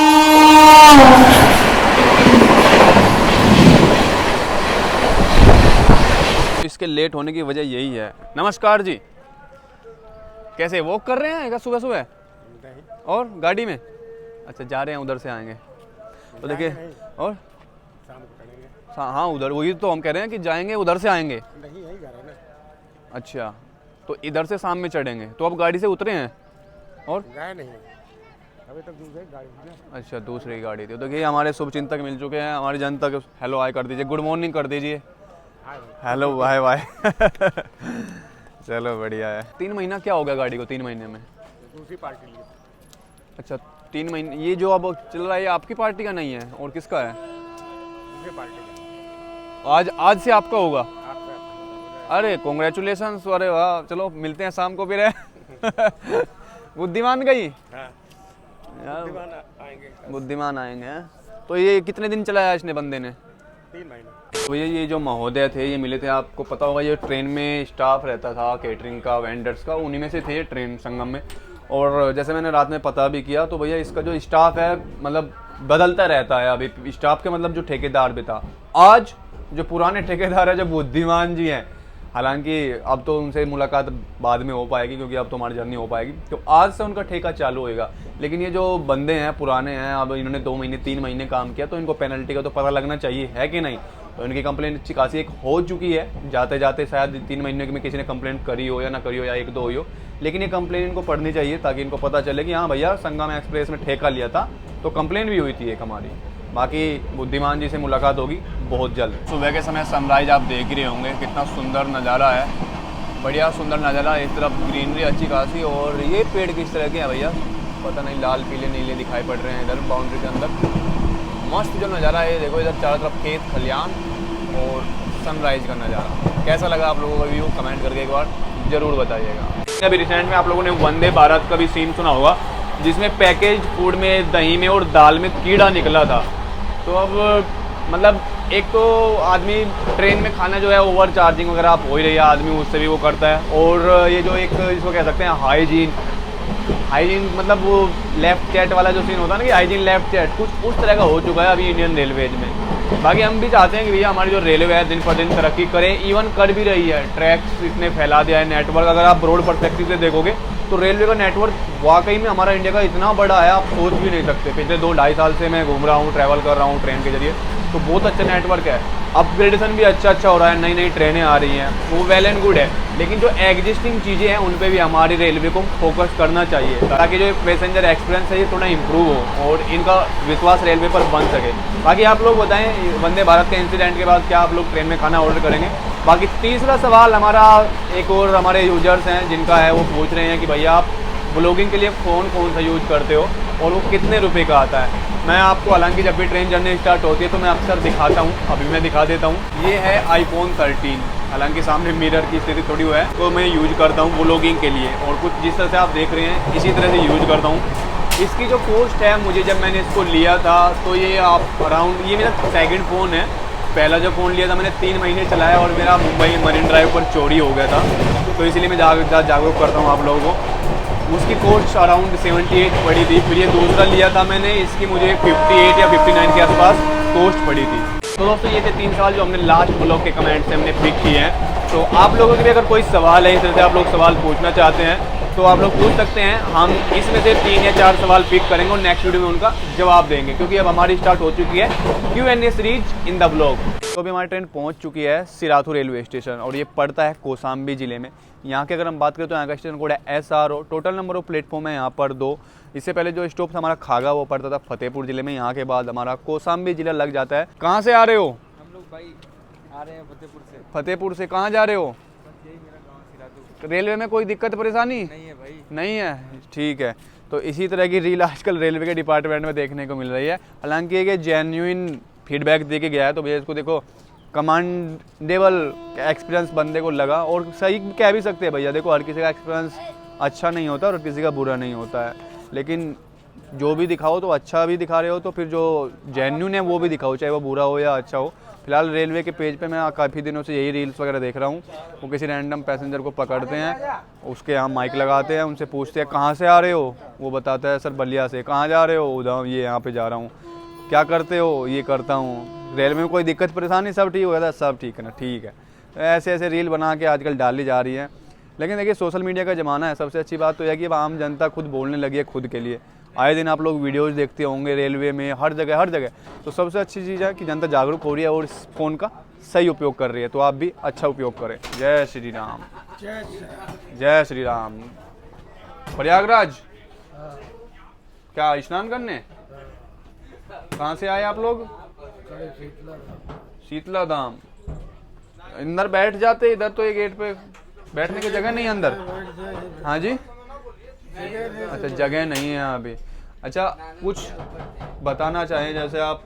इसके लेट होने की वजह यही है। नमस्कार जी, कैसे वॉक कर रहे हैं क्या सुबह सुबह? और गाड़ी में? अच्छा जा रहे हैं, उधर से आएंगे तो देखिए। और हाँ उधर, वही तो हम कह रहे हैं कि जाएंगे उधर से आएंगे। नहीं यही जा रहे हैं ना। अच्छा तो इधर से शाम में चढ़ेंगे, तो अब गाड़ी से उतरे हैं और गए नहीं, अभी तक दूसरी गाड़ी थी ना। अच्छा दूसरी गाड़ी थी। तो ये हमारे शुभचिंतक मिल चुके हैं, हमारी जनता को हेलो हाय कर दीजिए, गुड मॉर्निंग कर दीजिए। हेलो बाय बाय चलो बढ़िया है। 3 महीना क्या हो गया गाड़ी को? 3 महीने में दूसरी पार्टी लिए। अच्छा 3 महीने। ये जो अब चल रहा है ये आपकी पार्टी का नहीं है और किसका है? दूसरी पार्टी का। आज से आपका होगा? अरे कॉन्ग्रेचुलेशन। अरे वाह, चलो मिलते हैं शाम को फिर। बुद्धिमान गई। बुद्धिमान आएंगे हैं। तो ये कितने दिन चलाया इसने बंदे ने? 3 महीने। तो ये जो महोदय थे ये मिले थे, आपको पता होगा ये ट्रेन में स्टाफ रहता था केटरिंग का, वेंडर्स का, उन्हीं में से थे ट्रेन संगम में। और जैसे मैंने रात में पता भी किया तो भैया इसका जो स्टाफ है मतलब बदलता रहता है। अभी स्टाफ के मतलब जो ठेकेदार भी था, आज जो पुराने ठेकेदार है जो बुद्धिमान जी हैं, हालांकि अब तो उनसे मुलाकात बाद में हो पाएगी क्योंकि अब तो हमारी जर्नी हो पाएगी, तो आज से उनका ठेका चालू होएगा। लेकिन ये जो बंदे हैं पुराने हैं, अब इन्होंने 2 महीने 3 महीने काम किया तो इनको पेनल्टी का तो पता लगना चाहिए, है कि नहीं? तो इनकी कंप्लेंट अच्छी खासी एक हो चुकी है, जाते जाते शायद 3 महीने में किसी ने कंप्लेंट करी हो या ना करी हो या 1-2 हुई हो, लेकिन ये कंप्लेंट इनको पढ़नी चाहिए ताकि इनको पता चले कि हाँ भैया संगम एक्सप्रेस में ठेका लिया था, तो कंप्लेंट भी हुई थी एक हमारी। बाकी बुद्धिमान जी से मुलाकात होगी बहुत जल्द। सुबह के समय सनराइज आप देख ही रहे होंगे, कितना सुंदर नज़ारा है, बढ़िया सुंदर नज़ारा। एक तरफ ग्रीनरी अच्छी खासी, और ये पेड़ किस तरह के हैं भैया पता नहीं, लाल पीले नीले दिखाई पड़ रहे हैं इधर बाउंड्री के अंदर। मस्त जो नज़ारा है देखो, इधर चारों तरफ खेत खलियान और सनराइज का नज़ारा। कैसा लगा आप लोगों का व्यू कमेंट करके एक बार ज़रूर बताइएगा। अभी रिसेंट में आप लोगों ने वंदे भारत का भी सीन सुना होगा जिसमें पैकेज फूड में, दही में और दाल में कीड़ा निकला था। तो अब मतलब एक तो आदमी ट्रेन में खाना जो है ओवर चार्जिंग वगैरह आप हो ही रही है, आदमी उससे भी वो करता है। और ये जो एक इसको कह सकते हैं हाइजीन मतलब वो लेफ्ट चैट वाला जो सीन होता है ना कि हाइजीन लेफ्ट चैट, कुछ उस तरह का हो चुका है अभी इंडियन रेलवेज में। बाकी हम भी चाहते हैं कि भैया हमारी जो रेलवे है दिन पर दिन तरक्की करे, इवन कर भी रही है। ट्रैक्स इतने फैला दिया है, नेटवर्क अगर आप ब्रॉड पर्सपेक्टिव से देखोगे तो रेलवे का नेटवर्क वाकई में हमारा इंडिया का इतना बड़ा है, आप सोच भी नहीं सकते। पिछले 2-2.5 साल से मैं घूम रहा हूँ, ट्रैवल कर रहा हूँ ट्रेन के जरिए, तो बहुत अच्छा नेटवर्क है। अपग्रेडेशन भी अच्छा हो रहा है, नई नई ट्रेनें आ रही हैं, वो वेल एंड गुड है। लेकिन जो एग्जिस्टिंग चीज़ें हैं उन पे भी हमारी रेलवे को फोकस करना चाहिए ताकि जो पैसेंजर एक्सपीरियंस है ये थोड़ा इंप्रूव हो और इनका विश्वास रेलवे पर बन सके। बाकी आप लोग बताएं वंदे भारत के इंसिडेंट के बाद क्या आप लोग ट्रेन में खाना ऑर्डर करेंगे? बाकी तीसरा सवाल हमारा एक और हमारे यूजर्स हैं जिनका है, वो पूछ रहे हैं कि भैया आप ब्लॉगिंग के लिए फ़ोन कौन सा यूज़ करते हो और वो कितने रुपए का आता है? मैं आपको हालांकि जब भी ट्रेन जर्नी स्टार्ट होती है तो मैं अक्सर दिखाता हूँ, अभी मैं दिखा देता हूँ। ये है iPhone 13, हालांकि सामने मिरर की स्थिति थोड़ी वो है, तो मैं यूज करता हूँ ब्लॉगिंग के लिए, और कुछ जिस तरह से आप देख रहे हैं इसी तरह से यूज करता हूँ। इसकी जो कॉस्ट है, मुझे जब मैंने इसको लिया था तो ये आप अराउंड, ये मेरा सेकंड फ़ोन है। पहला जो फ़ोन लिया था मैंने 3 महीने चलाया और मेरा मुंबई मरीन ड्राइव पर चोरी हो गया था, तो इसलिए मैं जागरूक करता हूँ आप लोगों को। उसकी कॉस्ट अराउंड 78 पड़ी थी। फिर ये दूसरा लिया था मैंने, इसकी मुझे 58 या 59 के आसपास कॉस्ट पड़ी थी। तो दोस्तों ये थे 3 सवाल जो हमने लास्ट ब्लॉग के कमेंट से हमने पिक किए हैं। तो आप लोगों के भी अगर कोई सवाल है, इस तरह से आप लोग सवाल पूछना चाहते हैं तो आप लोग पूछ सकते हैं। हम इसमें से 3 या 4 सवाल पिक करेंगे और नेक्स्ट वीडियो में उनका जवाब देंगे, क्योंकि अब हमारी स्टार्ट हो चुकी है Q&A series in the blog. तो अभी हमारी ट्रेन पहुंच चुकी है सिराथू रेलवे स्टेशन और ये पड़ता है कौशाम्बी ज़िले में। यहाँ की अगर हम बात करें तो यहाँ का स्टेशन कोड है SRO। Total number of platform है यहाँ पर 2। इससे पहले जो स्टॉप था हमारा खागा वो पड़ता था फतेहपुर ज़िले में, यहाँ के बाद हमारा कौशाम्बी ज़िला लग जाता है। कहाँ से आ रहे हो? हम लोग भाई आ रहे हैं फतेहपुर से। फतेहपुर से कहाँ जा रहे हो? यही मेरा गाँव सिराथू। रेलवे में कोई दिक्कत परेशानी नहीं है भाई। नहीं है, ठीक है। तो इसी तरह की रील आजकल रेलवे के डिपार्टमेंट में देखने को मिल रही है। हालांकि ये जेन्युइन फीडबैक दे के गया है, तो भैया इसको देखो कमांडेबल एक्सपीरियंस बंदे को लगा, और सही कह भी सकते हैं भैया। देखो हर किसी का एक्सपीरियंस अच्छा नहीं होता और किसी का बुरा नहीं होता है, लेकिन जो भी दिखाओ तो अच्छा भी दिखा रहे हो तो फिर जो जेन्युइन है वो भी दिखाओ, चाहे वो बुरा हो या अच्छा हो। फिलहाल रेलवे के पेज पे मैं काफ़ी दिनों से यही रील्स वगैरह देख रहा हूँ। वो किसी रैंडम पैसेंजर को पकड़ते हैं, उसके यहाँ माइक लगाते हैं, उनसे पूछते हैं कहाँ से आ रहे हो, वो बताता है सर बलिया से। कहाँ जा रहे हो? उधर, ये यहाँ पे जा रहा हूँ। क्या करते हो? ये करता हूँ। रेलवे में कोई दिक्कत परेशानी? सब ठीक हो गया था? सब ठीक है ना, ठीक है। तो ऐसे ऐसे रील बना के आजकल डाली जा रही है। लेकिन देखिए सोशल मीडिया का ज़माना है। सबसे अच्छी बात तो यह है कि अब आम जनता खुद बोलने लगी है खुद के लिए। आए दिन आप लोग वीडियोज़ देखते होंगे रेलवे में, हर जगह। तो सबसे अच्छी चीज़ है कि जनता जागरूक हो रही है और इस फ़ोन का सही उपयोग कर रही है। तो आप भी अच्छा उपयोग करें। जय श्री राम। जय श्री राम। प्रयागराज क्या स्नान करने? कहाँ से आए आप लोग? शीतला धाम। अंदर बैठ जाते, इधर तो ये गेट पे बैठने की जगह नहीं अंदर। हाँ जी, अच्छा जगह नहीं है अभी। अच्छा कुछ बताना चाहें, जैसे आप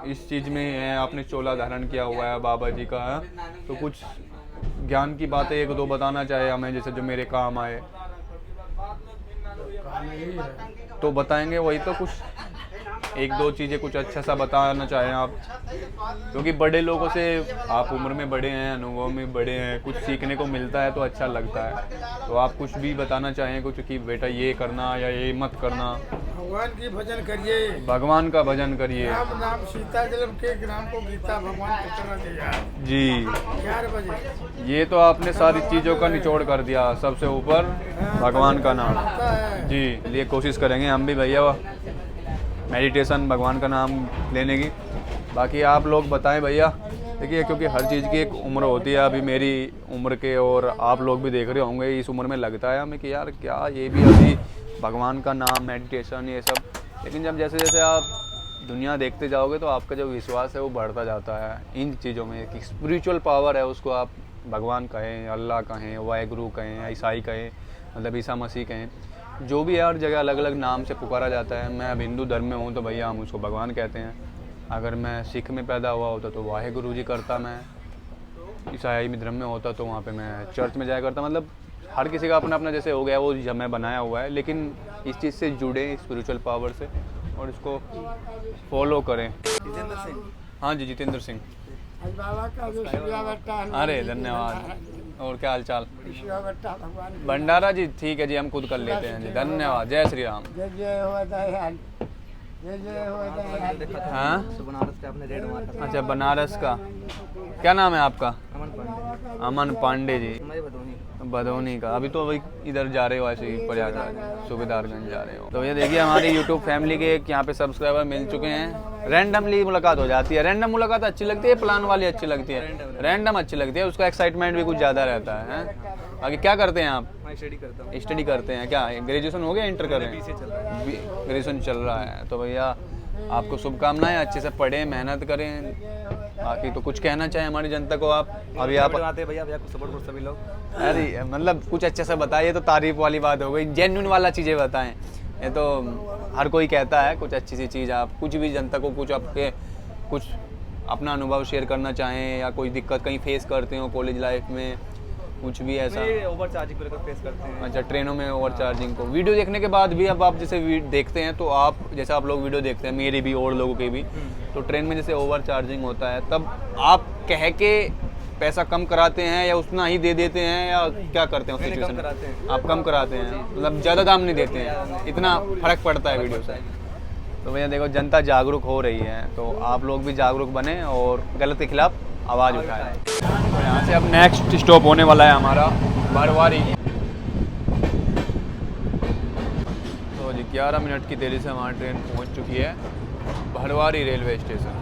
इस चीज़ में हैं, आपने चोला धारण किया हुआ है बाबा जी का, तो कुछ ज्ञान की बातें 1-2 बताना चाहे हमें, जैसे जो मेरे काम आए। तो बताएंगे वही तो कुछ एक दो चीज़ें कुछ अच्छा सा बताना चाहें आप, क्योंकि बड़े लोगों से आप उम्र में बड़े हैं, अनुभव में बड़े हैं, कुछ सीखने को मिलता है तो अच्छा लगता है। तो आप कुछ भी बताना चाहें कुछ कि बेटा ये करना या ये मत करना। भगवान की भजन करिए, भगवान का भजन करिए। राम नाम सीता जन्म के नाम को गीता भगवान को करना चाहिए जी 11 बजे। ये तो आपने सारी चीज़ों का निचोड़ कर दिया, सबसे ऊपर भगवान का नाम जी। लिए कोशिश करेंगे हम भी भैया मेडिटेशन भगवान का नाम लेने की। बाकी आप लोग बताएं भैया, देखिए क्योंकि हर चीज़ की एक उम्र होती है। अभी मेरी उम्र के और आप लोग भी देख रहे होंगे इस उम्र में लगता है हमें कि यार क्या ये भी अभी भगवान का नाम मेडिटेशन ये सब, लेकिन जब जैसे जैसे आप दुनिया देखते जाओगे तो आपका जो विश्वास है वो बढ़ता जाता है इन चीज़ों में। कि स्पिरिचुअल पावर है, उसको आप भगवान कहें, अल्लाह कहें, वाहेगुरु कहें, ईसाई कहें, मतलब ईसा मसीह कहें, जो भी हर जगह अलग अलग नाम से पुकारा जाता है। मैं अब हिंदू धर्म में हूँ तो भैया हम उसको भगवान कहते हैं। अगर मैं सिख में पैदा हुआ होता तो वाहेगुरु जी करता, मैं ईसाई धर्म में होता तो वहाँ पे मैं चर्च में जाया करता। मतलब हर किसी का अपना अपना जैसे हो गया वो जब मैं बनाया हुआ है, लेकिन इस चीज़ से जुड़े स्पिरिचुअल पावर से और इसको फॉलो करें। जितेंद्र सिंह। हाँ जी जितेंद्र सिंह। बाबा का जो शिवावट्टा अरे धन्यवाद। और क्या हाल चाल? शिवावट्टा भगवान भंडारा जी ठीक है जी, हम खुद कर लेते हैं जी। धन्यवाद। जय श्री राम। जय जय हो दयाल, जय जय हो दयाल। हाँ बनारस का आपने रेड मारा था। अच्छा बनारस का क्या नाम है आपका? अमन पांडे। अमन पांडे जी हमारे भदोनी। भदोनी का। अभी तो वही इधर जा रहे हो ऐसे ही प्रयागराज सूबेदारगंज जा रहे हो। तो ये देखिए हमारी यूट्यूब फैमिली के एक यहाँ पे सब्सक्राइबर मिल चुके हैं। रैंडमली मुलाकात हो जाती है। रैंडम मुलाकात अच्छी लगती है, प्लान वाली अच्छी लगती है? रैंडम अच्छी लगती है, उसका एक्साइटमेंट भी कुछ ज़्यादा रहता है। आगे क्या करते हैं आप? मैं स्टडी करता हूँ। स्टडी करते हैं क्या? ग्रेजुएशन हो गया, इंटर कर रहे हैं? ग्रेजुएशन चल रहा है। तो भैया आपको शुभकामनाएं, अच्छे से पढ़ें, मेहनत करें। बाकी तो कुछ कहना चाहें हमारी जनता को आप? अभी आप आते भैया, भैया को सपोर्ट करो सभी लोग। अरे मतलब कुछ अच्छे से बताइए, तो तारीफ वाली बात हो गई। जेन्युइन वाला चीज़ें बताएं। ये तो हर कोई कहता है कुछ अच्छी सी चीज़। आप कुछ भी जनता को कुछ आपके कुछ अपना अनुभव शेयर करना चाहें या कोई दिक्कत कहीं फेस करते हो कॉलेज लाइफ में, कुछ भी ऐसा? ओवर चार्जिंग को लेकर फेस करते हैं। अच्छा ट्रेनों में ओवर चार्जिंग को वीडियो देखने के बाद भी अब आप जैसे देखते हैं तो आप जैसे आप लोग वीडियो देखते हैं, मेरे भी और लोगों के भी, तो ट्रेन में जैसे ओवर चार्जिंग होता है तब आप कह के पैसा कम कराते हैं या उतना ही दे देते हैं या क्या करते हैं उस सिचुएशन में? आप कम कराते हैं, मतलब ज़्यादा दाम नहीं देते हैं, इतना फर्क पड़ता है वीडियो से। तो भैया देखो जनता जागरूक हो रही है, तो आप लोग भी जागरूक बने और गलत के खिलाफ आवाज़ उठाएं। तो यहाँ से अब नेक्स्ट स्टॉप होने वाला है हमारा भरवारी। तो जी 11 मिनट की देरी से हमारी ट्रेन पहुँच चुकी है भरवारी रेलवे स्टेशन।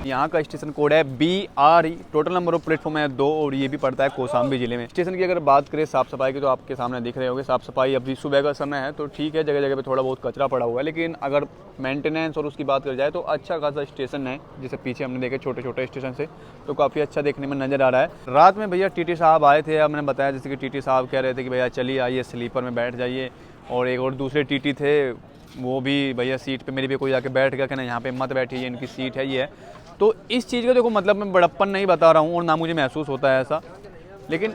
यहाँ का स्टेशन कोड है BRE। Total number of platform है 2 और ये भी पड़ता है कौशाम्बी जिले में। स्टेशन की अगर बात करें साफ़ सफाई की तो आपके सामने दिख रहे होंगे साफ़ सफाई। अभी सुबह का समय है तो ठीक है, जगह जगह पे थोड़ा बहुत कचरा पड़ा हुआ है, लेकिन अगर मेंटेनेंस और उसकी बात करी जाए तो अच्छा खासा स्टेशन है। जैसे पीछे हमने देखे छोटे छोटे स्टेशन से तो काफ़ी अच्छा देखने में नज़र आ रहा है। रात में भैया TT साहब आए थे, अब मैंने बताया जैसे कि TT साहब कह रहे थे कि भैया चलिए आइए स्लीपर में बैठ जाइए, और एक और दूसरे TT थे वो भी भैया सीट पे मेरी भी कोई जाके बैठ गया कि ना यहाँ पे मत बैठिए, इनकी सीट है ये है। तो इस चीज़ का देखो मतलब मैं बड़प्पन नहीं बता रहा हूँ और ना मुझे महसूस होता है ऐसा, लेकिन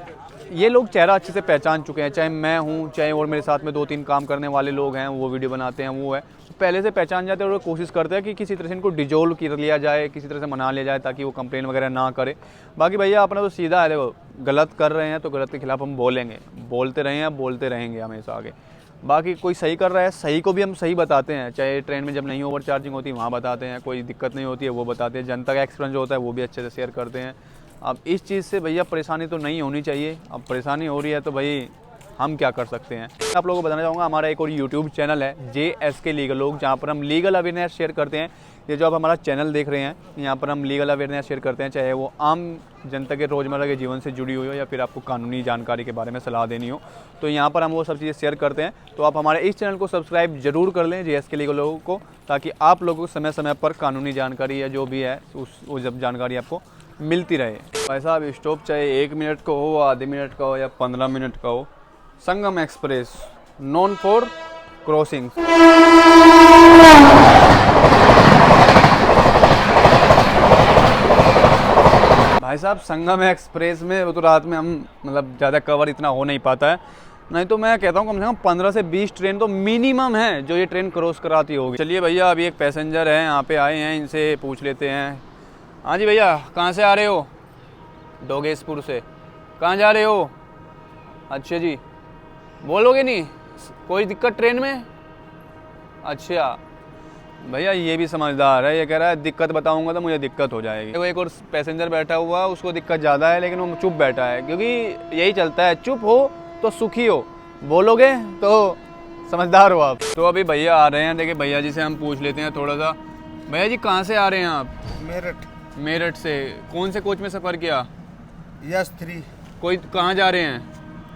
ये लोग चेहरा अच्छे से पहचान चुके हैं। चाहे मैं हूँ, चाहे और मेरे साथ में 2-3 काम करने वाले लोग हैं, वो वीडियो बनाते हैं, वो है तो पहले से पहचान जाते हैं और कोशिश करते हैं कि किसी तरह से इनको डिजोल्व कर लिया जाए, किसी तरह से मना लिया जाए ताकि वो कंप्लेन वगैरह ना करे। बाकी भैया अपना तो सीधा है, देखो गलत कर रहे हैं तो गलत के खिलाफ हम बोलेंगे, बोलते रहे हैं, बोलते रहेंगे हमेशा आगे। बाकी कोई सही कर रहा है, सही को भी हम सही बताते हैं, चाहे ट्रेन में जब नहीं ओवर चार्जिंग होती वहाँ बताते हैं, कोई दिक्कत नहीं होती है वो बताते हैं, जनता का एक्सपीरियंस जो होता है वो भी अच्छे से शेयर करते हैं। अब इस चीज़ से भैया परेशानी तो नहीं होनी चाहिए, अब परेशानी हो रही है तो भाई हम क्या कर सकते हैं। आप लोगों को बताना चाहूँगा हमारा एक और यूट्यूब चैनल है JSK लीगल लोग, जहाँ पर हम लीगल अवेयरनेस शेयर करते हैं। ये जो आप हमारा चैनल देख रहे हैं यहाँ पर हम लीगल अवेयरनेस शेयर करते हैं, चाहे वो आम जनता के रोज़मर्रा के जीवन से जुड़ी हुई हो या फिर आपको कानूनी जानकारी के बारे में सलाह देनी हो, तो यहाँ पर हम वो सब चीज़ें शेयर करते हैं। तो आप हमारे इस चैनल को सब्सक्राइब जरूर कर लें JSK लीगल लोगों को, ताकि आप लोगों को समय समय पर कानूनी जानकारी या जो भी है वो जब जानकारी आपको मिलती रहे। ऐसा अब स्टॉप चाहे 1 मिनट का हो, आधे मिनट का हो या 15 मिनट का हो, संगम एक्सप्रेस नोन फॉर क्रॉसिंग। भाई साहब संगम एक्सप्रेस में वो तो रात में हम मतलब ज़्यादा कवर इतना हो नहीं पाता है, नहीं तो मैं कहता हूँ कम से कम 15 से 20 ट्रेन तो मिनिमम है जो ये ट्रेन क्रॉस कराती होगी। चलिए भैया, अभी एक पैसेंजर है यहाँ पे आए हैं, इनसे पूछ लेते हैं। हाँ जी भैया, कहाँ से आ रहे हो? डोगेसपुर से। कहाँ जा रहे हो? अच्छा जी, बोलोगे नहीं कोई दिक्कत ट्रेन में? अच्छा भैया, ये भी समझदार है, ये कह रहा है दिक्कत बताऊंगा तो मुझे दिक्कत हो जाएगी। वो एक और पैसेंजर बैठा हुआ, उसको दिक्कत ज़्यादा है लेकिन वो चुप बैठा है, क्योंकि यही चलता है, चुप हो तो सुखी हो, बोलोगे तो समझदार हो आप। तो अभी भैया आ रहे हैं, देखिए भैया जी से हम पूछ लेते हैं थोड़ा सा। भैया जी कहाँ से आ रहे हैं आप? मेरठ। मेरठ से। कौन से कोच में सफ़र किया? यस 3। कोई कहाँ जा रहे हैं?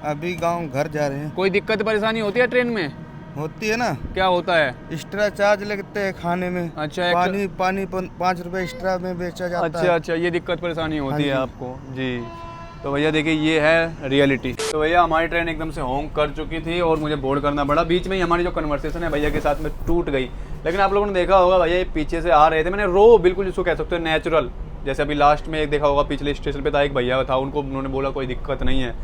अभी गांव घर जा रहे हैं। कोई दिक्कत परेशानी होती है ट्रेन में? होती है ना। क्या होता है? एक्स्ट्रा चार्ज लगते हैं खाने में। अच्छा, पानी 5 रुपए एक्स्ट्रा में बेचा जाता अच्छा है। अच्छा, ये दिक्कत परेशानी होती है हाँ जी। आपको जी। तो भैया देखिए, ये है रियलिटी। तो भैया हमारी ट्रेन एकदम से होंग कर चुकी थी और मुझे बोर्ड करना पड़ा। बीच में ही हमारी जो कन्वर्सेशन है भैया के साथ में टूट गई, लेकिन आप लोगों ने देखा होगा भैया ये पीछे से आ रहे थे, मैंने रो बिल्कुल जिसको कह सकते हो नेचुरल, जैसे अभी लास्ट में एक देखा होगा पिछले स्टेशन पे था एक भैया था, उनको उन्होंने बोला कोई दिक्कत नहीं है।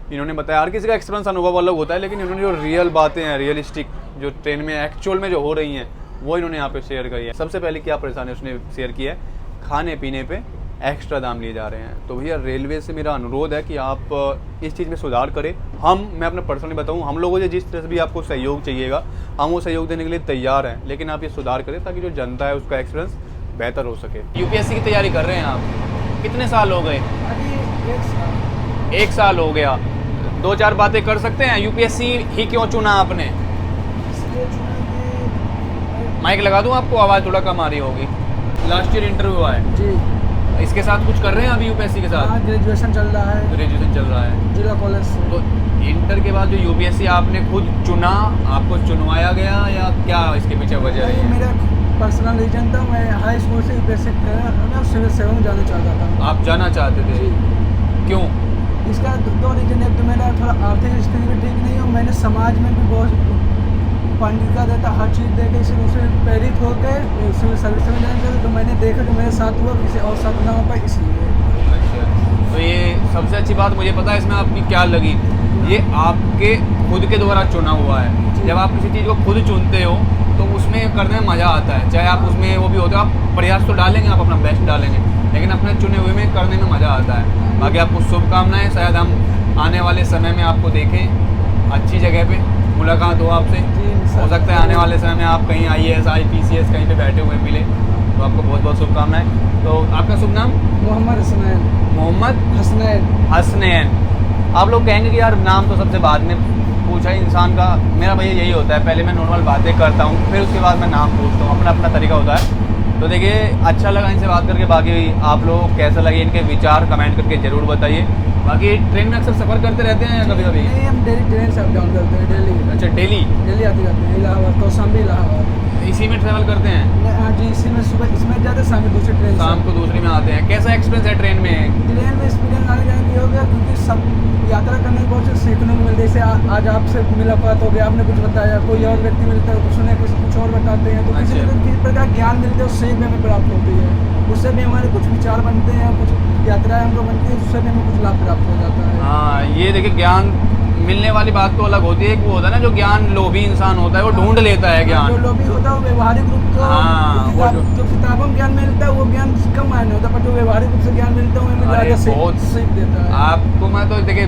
इन्होंने बताया, हर किसी का एक्सपीरियंस अनुभव अलग होता है, लेकिन इन्होंने जो रियल बातें हैं, रियलिस्टिक जो ट्रेन में एक्चुअल में जो हो रही हैं, वो इन्होंने यहाँ पे शेयर करी है। सबसे पहले क्या परेशानी उसने शेयर की है, खाने पीने पे एक्स्ट्रा दाम लिए जा रहे हैं। तो भैया रेलवे से मेरा अनुरोध है कि आप इस चीज़ में सुधार करें। मैं अपने पर्सनली बताऊँ, हम लोगों से जिस तरह से भी आपको सहयोग चाहिएगा, हम वो सहयोग देने के लिए तैयार हैं, लेकिन आप ये सुधार करें ताकि जो जनता है उसका एक्सपीरियंस बेहतर हो सके। यूपीएससी की तैयारी कर रहे हैं आप? कितने साल हो गए? अभी 1 साल हो गया। 2-4 बातें कर सकते हैं, यूपीएससी ही क्यों चुना आपने? माइक लगा दूं आपको, आवाज़ थोड़ा कम आ रही होगी। लास्ट ईयर इंटरव्यू हुआ है जी। इसके साथ कुछ कर रहे हैं अभी यूपीएससी के साथ? ग्रेजुएशन चल रहा है। ग्रेजुएशन चल रहा है जिला कॉलेज से। तो इंटर के बाद जो यूपीएससी आपने खुद चुना, आपको चुनवाया गया या क्या इसके पीछे वजह ये है? मेरा पर्सनल रीजन था। मैं हाई स्कूल से यूपीएससी ट्रेनर सिविल सेवा में जाना चाहता था। आप जाना चाहते थे? जी। क्यों? इसका दो रीजन है। तो मेरा थोड़ा आर्थिक स्थिति भी ठीक नहीं है, मैंने समाज में भी बहुत पंडिका देता हर चीज़ देकर इसे दूसरे प्रेरित होकर सिविल सर्विस में जाना चाहता। तो मैंने देखा कि मेरे साथ हुआ, किसी और साथ ना हो पाए, इसलिए। अच्छा, तो ये सबसे अच्छी बात मुझे पता है इसमें आपकी क्या लगी, ये आपके खुद के द्वारा चुना हुआ है। जब आप किसी चीज़ को खुद चुनते हो तो उसमें करने में मज़ा आता है, चाहे आप उसमें वो भी होते हो, आप प्रयास तो डालेंगे, आप अपना बेस्ट डालेंगे, लेकिन अपने चुने हुए में करने में मज़ा आता है। बाकी आपको शुभकामनाएं, शायद हम आने वाले समय में आपको देखें अच्छी जगह पे, मुलाकात हो आपसे। हो सकता है आने वाले समय में आप कहीं IAS IPCS कहीं पे बैठे हुए मिले, तो आपको बहुत बहुत शुभकामनाएं। तो आपका शुभ नाम? मोहम्मद हसनैन। मोहम्मद हसनैन। हसनैन। आप लोग कहेंगे कि यार नाम तो सबसे बाद में पूछा ही इंसान का, मेरा भैया यही होता है, पहले मैं नॉर्मल बातें करता हूँ, फिर उसके बाद मैं नाम पूछता हूँ, अपना अपना तरीका होता है। तो देखिए अच्छा लगा इनसे बात करके, बाकी आप लोग कैसा लगे इनके विचार कमेंट करके ज़रूर बताइए। बाकी ट्रेन में अक्सर सफ़र करते रहते हैं या कभी कभी? नहीं, हम डेली ट्रेन से अप डाउन करते हैं। डेली। अच्छा, डेली आते जाते हैं इलाहाबाद, कौशाम्बी इलाहाबाद। इसी में ट्रैवल करते हैं? हाँ जी, इसी में सुबह इसमें जाते, शाम में दूसरी ट्रेन। शाम को दूसरी में आते हैं। कैसा एक्सपीरियंस है ट्रेन में? ट्रेन में एक्सपीरियंस आने जाने की हो गया, क्योंकि सब यात्रा करने के बहुत से सीखने को मिलते हैं। जैसे आज आपसे मुलाकात हो गया, आपने कुछ बताया, कोई और व्यक्ति मिलता है तो सुने, कुछ और बताते हैं, तो किसी अच्छा। किसी प्रकार ज्ञान मिलते हैं, उससे भी हमें प्राप्त होती है। उससे भी हमारे कुछ विचार बनते हैं, कुछ यात्राएं हमको बनती है, उससे भी हमें कुछ लाभ प्राप्त हो जाता है। हाँ, ये देखिए ज्ञान मिलने वाली बात तो अलग होती है। एक वो होता है ना जो ज्ञान लोभी इंसान होता है, वो ढूंढ लेता है ज्ञान। जो लोभी होता है वो व्यवहारिक रूप को, हाँ, जो किताबों में ज्ञान मिलता है वो ज्ञान कम मायने होता है, पर जो व्यवहारिक रूप से ज्ञान मिलता है वो हमें अरे ज़्यादा बहुत सीख देता है। आपको मैं तो देखिए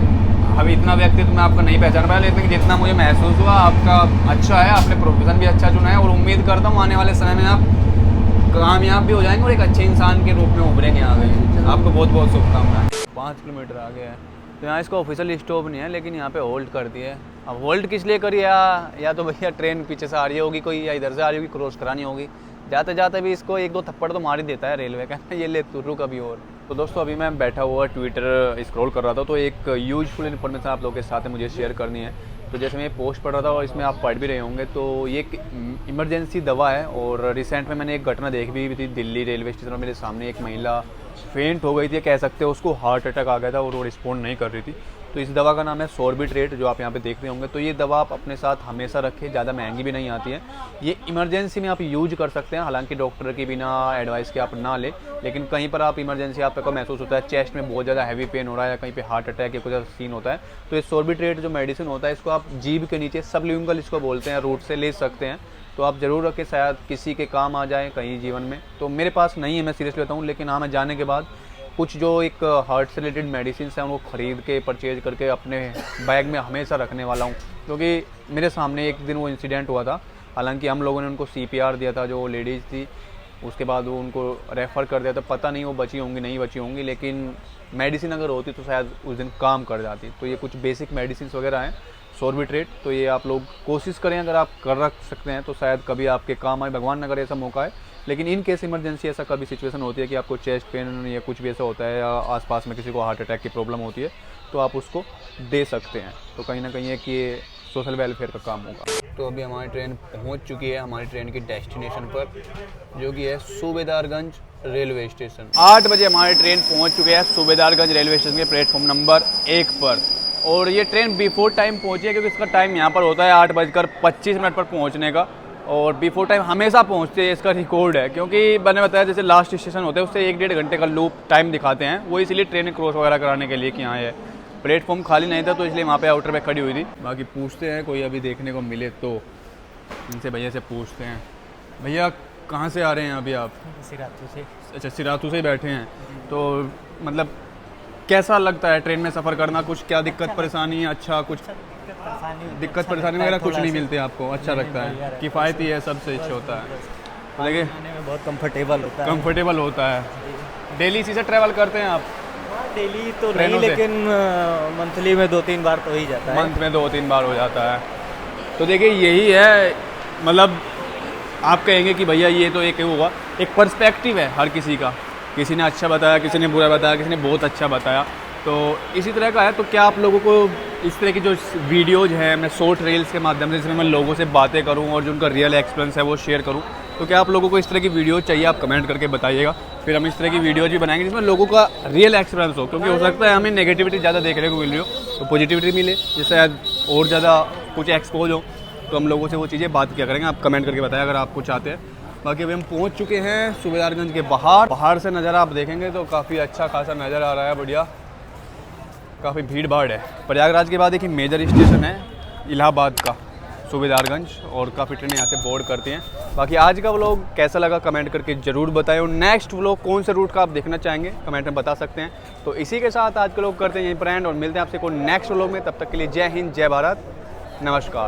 अभी इतना व्यक्तित्व मैं आपका नहीं पहचान पाया, लेकिन जितना मुझे महसूस हुआ आपका अच्छा है, आपने प्रोफेशन भी अच्छा चुना है, और उम्मीद करता हूँ आने वाले समय में आप कामयाब भी हो जाएंगे और एक अच्छे इंसान के रूप में उभरेंगे आगे। आपको बहुत बहुत शुभकामनाएं। 5 किलोमीटर आगे है, तो यहाँ इसका ऑफिशियल स्टॉप नहीं है, लेकिन यहाँ पे होल्ड कर दिए। अब होल्ड किस लिए करी, या तो भैया ट्रेन पीछे से आ रही होगी कोई, या इधर से आ रही होगी, क्रॉस करानी होगी। जाते जाते भी इसको 1-2 थप्पड़ तो मार ही देता है रेलवे का, ये ले तू रुक अभी और। तो दोस्तों अभी मैं बैठा हुआ ट्विटर स्क्रॉल कर रहा था, तो एक यूजफुल इन्फॉर्मेशन आप लोगों के साथ मुझे शेयर करनी है। तो जैसे मैं पोस्ट पढ़ रहा था और इसमें आप पढ़ भी रहे होंगे, तो ये एक इमरजेंसी दवा है। और रिसेंट में मैंने एक घटना देखी भी थी दिल्ली रेलवे स्टेशन में, मेरे सामने एक महिला फेंट हो गई थी, कह सकते हो उसको हार्ट अटैक आ गया था और वो रिस्पॉन्ड नहीं कर रही थी। तो इस दवा का नाम है सोर्बिट्रेट, जो आप यहाँ पे देख रहे होंगे। तो ये दवा आप अपने साथ हमेशा रखें, ज़्यादा महंगी भी नहीं आती है। ये इमरजेंसी में आप यूज कर सकते हैं, हालांकि डॉक्टर के बिना एडवाइस के आप ना लें, लेकिन कहीं पर आप इमरजेंसी आपको महसूस होता है, चेस्ट में बहुत ज़्यादा हैवी पेन हो रहा है या कहीं पे हार्ट अटैक या कुछ सीन होता है, तो ये सोर्बिट्रेट जो मेडिसिन होता है इसको आप जीभ के नीचे सबलिंगुअल इसको बोलते हैं, रूट से ले सकते हैं। तो आप ज़रूर रखें, शायद किसी के काम आ जाए कहीं जीवन में। तो मेरे पास नहीं है, मैं सीरियसली बताऊँ, लेकिन हाँ मैं जाने के बाद कुछ जो एक हार्ट से रिलेटेड मेडिसिन हैं उनको ख़रीद के परचेज करके अपने बैग में हमेशा रखने वाला हूँ, क्योंकि मेरे सामने एक दिन वो इंसिडेंट हुआ था। हालांकि हम लोगों ने उनको CPR दिया था, जो लेडीज़ थी, उसके बाद वो उनको रेफ़र कर दिया था। पता नहीं वो बची होंगी नहीं बची होंगी, लेकिन मेडिसिन अगर होती तो शायद उस दिन काम कर जाती। तो ये कुछ बेसिक मेडिसिन वगैरह हैं सोर्बिट्रेट, तो ये आप लोग कोशिश करें, अगर आप कर रख सकते हैं तो शायद कभी आपके काम आए, भगवान न करे ऐसा मौका है। लेकिन इन केस इमरजेंसी ऐसा कभी सिचुएशन होती है कि आपको चेस्ट पेन या कुछ भी ऐसा होता है, या आसपास में किसी को हार्ट अटैक की प्रॉब्लम होती है, तो आप उसको दे सकते हैं। तो कहीं ना कहीं एक ये सोशल वेलफेयर का काम होगा। तो अभी हमारी ट्रेन पहुंच चुकी है हमारी ट्रेन की डेस्टिनेशन पर, जो कि है सूबेदारगंज रेलवे स्टेशन। 8 बजे हमारी ट्रेन पहुंच चुकी है सूबेदारगंज रेलवे स्टेशन के प्लेटफॉर्म नंबर 1 पर। और ये ट्रेन बिफोर टाइम पहुंची है, क्योंकि इसका टाइम यहाँ पर होता है 8:25 पर पहुँचने का, और बिफोर टाइम हमेशा पहुंचते हैं, इसका रिकॉर्ड है। क्योंकि मैंने बताया जैसे लास्ट स्टेशन होते हैं उससे 1-1.5 घंटे का लूप टाइम दिखाते हैं, वो इसलिए ट्रेन क्रॉस वगैरह कराने के लिए कि यहाँ है। प्लेटफॉर्म खाली नहीं था तो इसलिए वहाँ पे आउटर पे खड़ी हुई थी। बाकी पूछते हैं कोई अभी देखने को मिले तो, इनसे भैया से पूछते हैं। भैया कहाँ से आ रहे हैं अभी आप? सिराथू से। अच्छा, सिराथू से ही बैठे हैं। तो मतलब कैसा लगता है ट्रेन में सफ़र करना? कुछ क्या दिक्कत परेशानी है? अच्छा, कुछ दिक्कत परेशानी वगैरह कुछ नहीं मिलती आपको? अच्छा लगता है, किफ़ायती है, सबसे अच्छा होता है। लेकिन बहुत कंफर्टेबल होता है। कंफर्टेबल होता है। डेली इसी से ट्रैवल करते हैं आप? डेली तो नहीं, ट्रेनों से? लेकिन मंथली में 2-3 बार तो ही जाता है। मंथ में 2-3 बार हो जाता है। तो देखिए यही है, मतलब आप कहेंगे कि भैया ये तो एक हुआ, एक पर्सपेक्टिव है हर किसी का। किसी ने अच्छा बताया, किसी ने बुरा बताया, किसी ने बहुत अच्छा बताया, तो इसी तरह का है। तो क्या आप लोगों को इस तरह की जो वीडियोज़ हैं, मैं शॉर्ट रील्स के माध्यम से, जिसमें मैं लोगों से बातें करूं और जो उनका रियल एक्सपीरियंस है वो शेयर करूं, तो क्या आप लोगों को इस तरह की वीडियो चाहिए? आप कमेंट करके बताइएगा, फिर हम इस तरह की वीडियोज़ भी बनाएंगे जिसमें लोगों का रियल एक्सपीरियंस हो। क्योंकि हो सकता है हमें नेगेटिविटी ज़्यादा देखने को मिल रही हो, तो पॉजिटिविटी मिले, जिससे शायद और ज़्यादा कुछ एक्सपोज हो, तो हम लोगों से वो चीज़ें बात किया करेंगे। आप कमेंट करके बताएं अगर आपको चाहते हैं। बाकी अभी हम पहुंच चुके हैं सूबेदारगंज के बाहर से नज़ारा आप देखेंगे तो काफ़ी अच्छा खासा नज़र आ रहा है, बढ़िया। काफ़ी भीड़ भाड़ है। प्रयागराज के बाद एक ही मेजर स्टेशन है इलाहाबाद का, सूबेदारगंज, और काफ़ी ट्रेनें यहाँ से बोर्ड करती हैं। बाकी आज का व्लॉग कैसा लगा कमेंट करके ज़रूर बताएं, और नेक्स्ट व्लॉग कौन से रूट का आप देखना चाहेंगे कमेंट में बता सकते हैं। तो इसी के साथ आज के लोग करते हैं यहीं पर एंड, और मिलते हैं आपसे कोई नेक्स्ट व्लॉग में। तब तक के लिए जय हिंद, जय भारत, नमस्कार।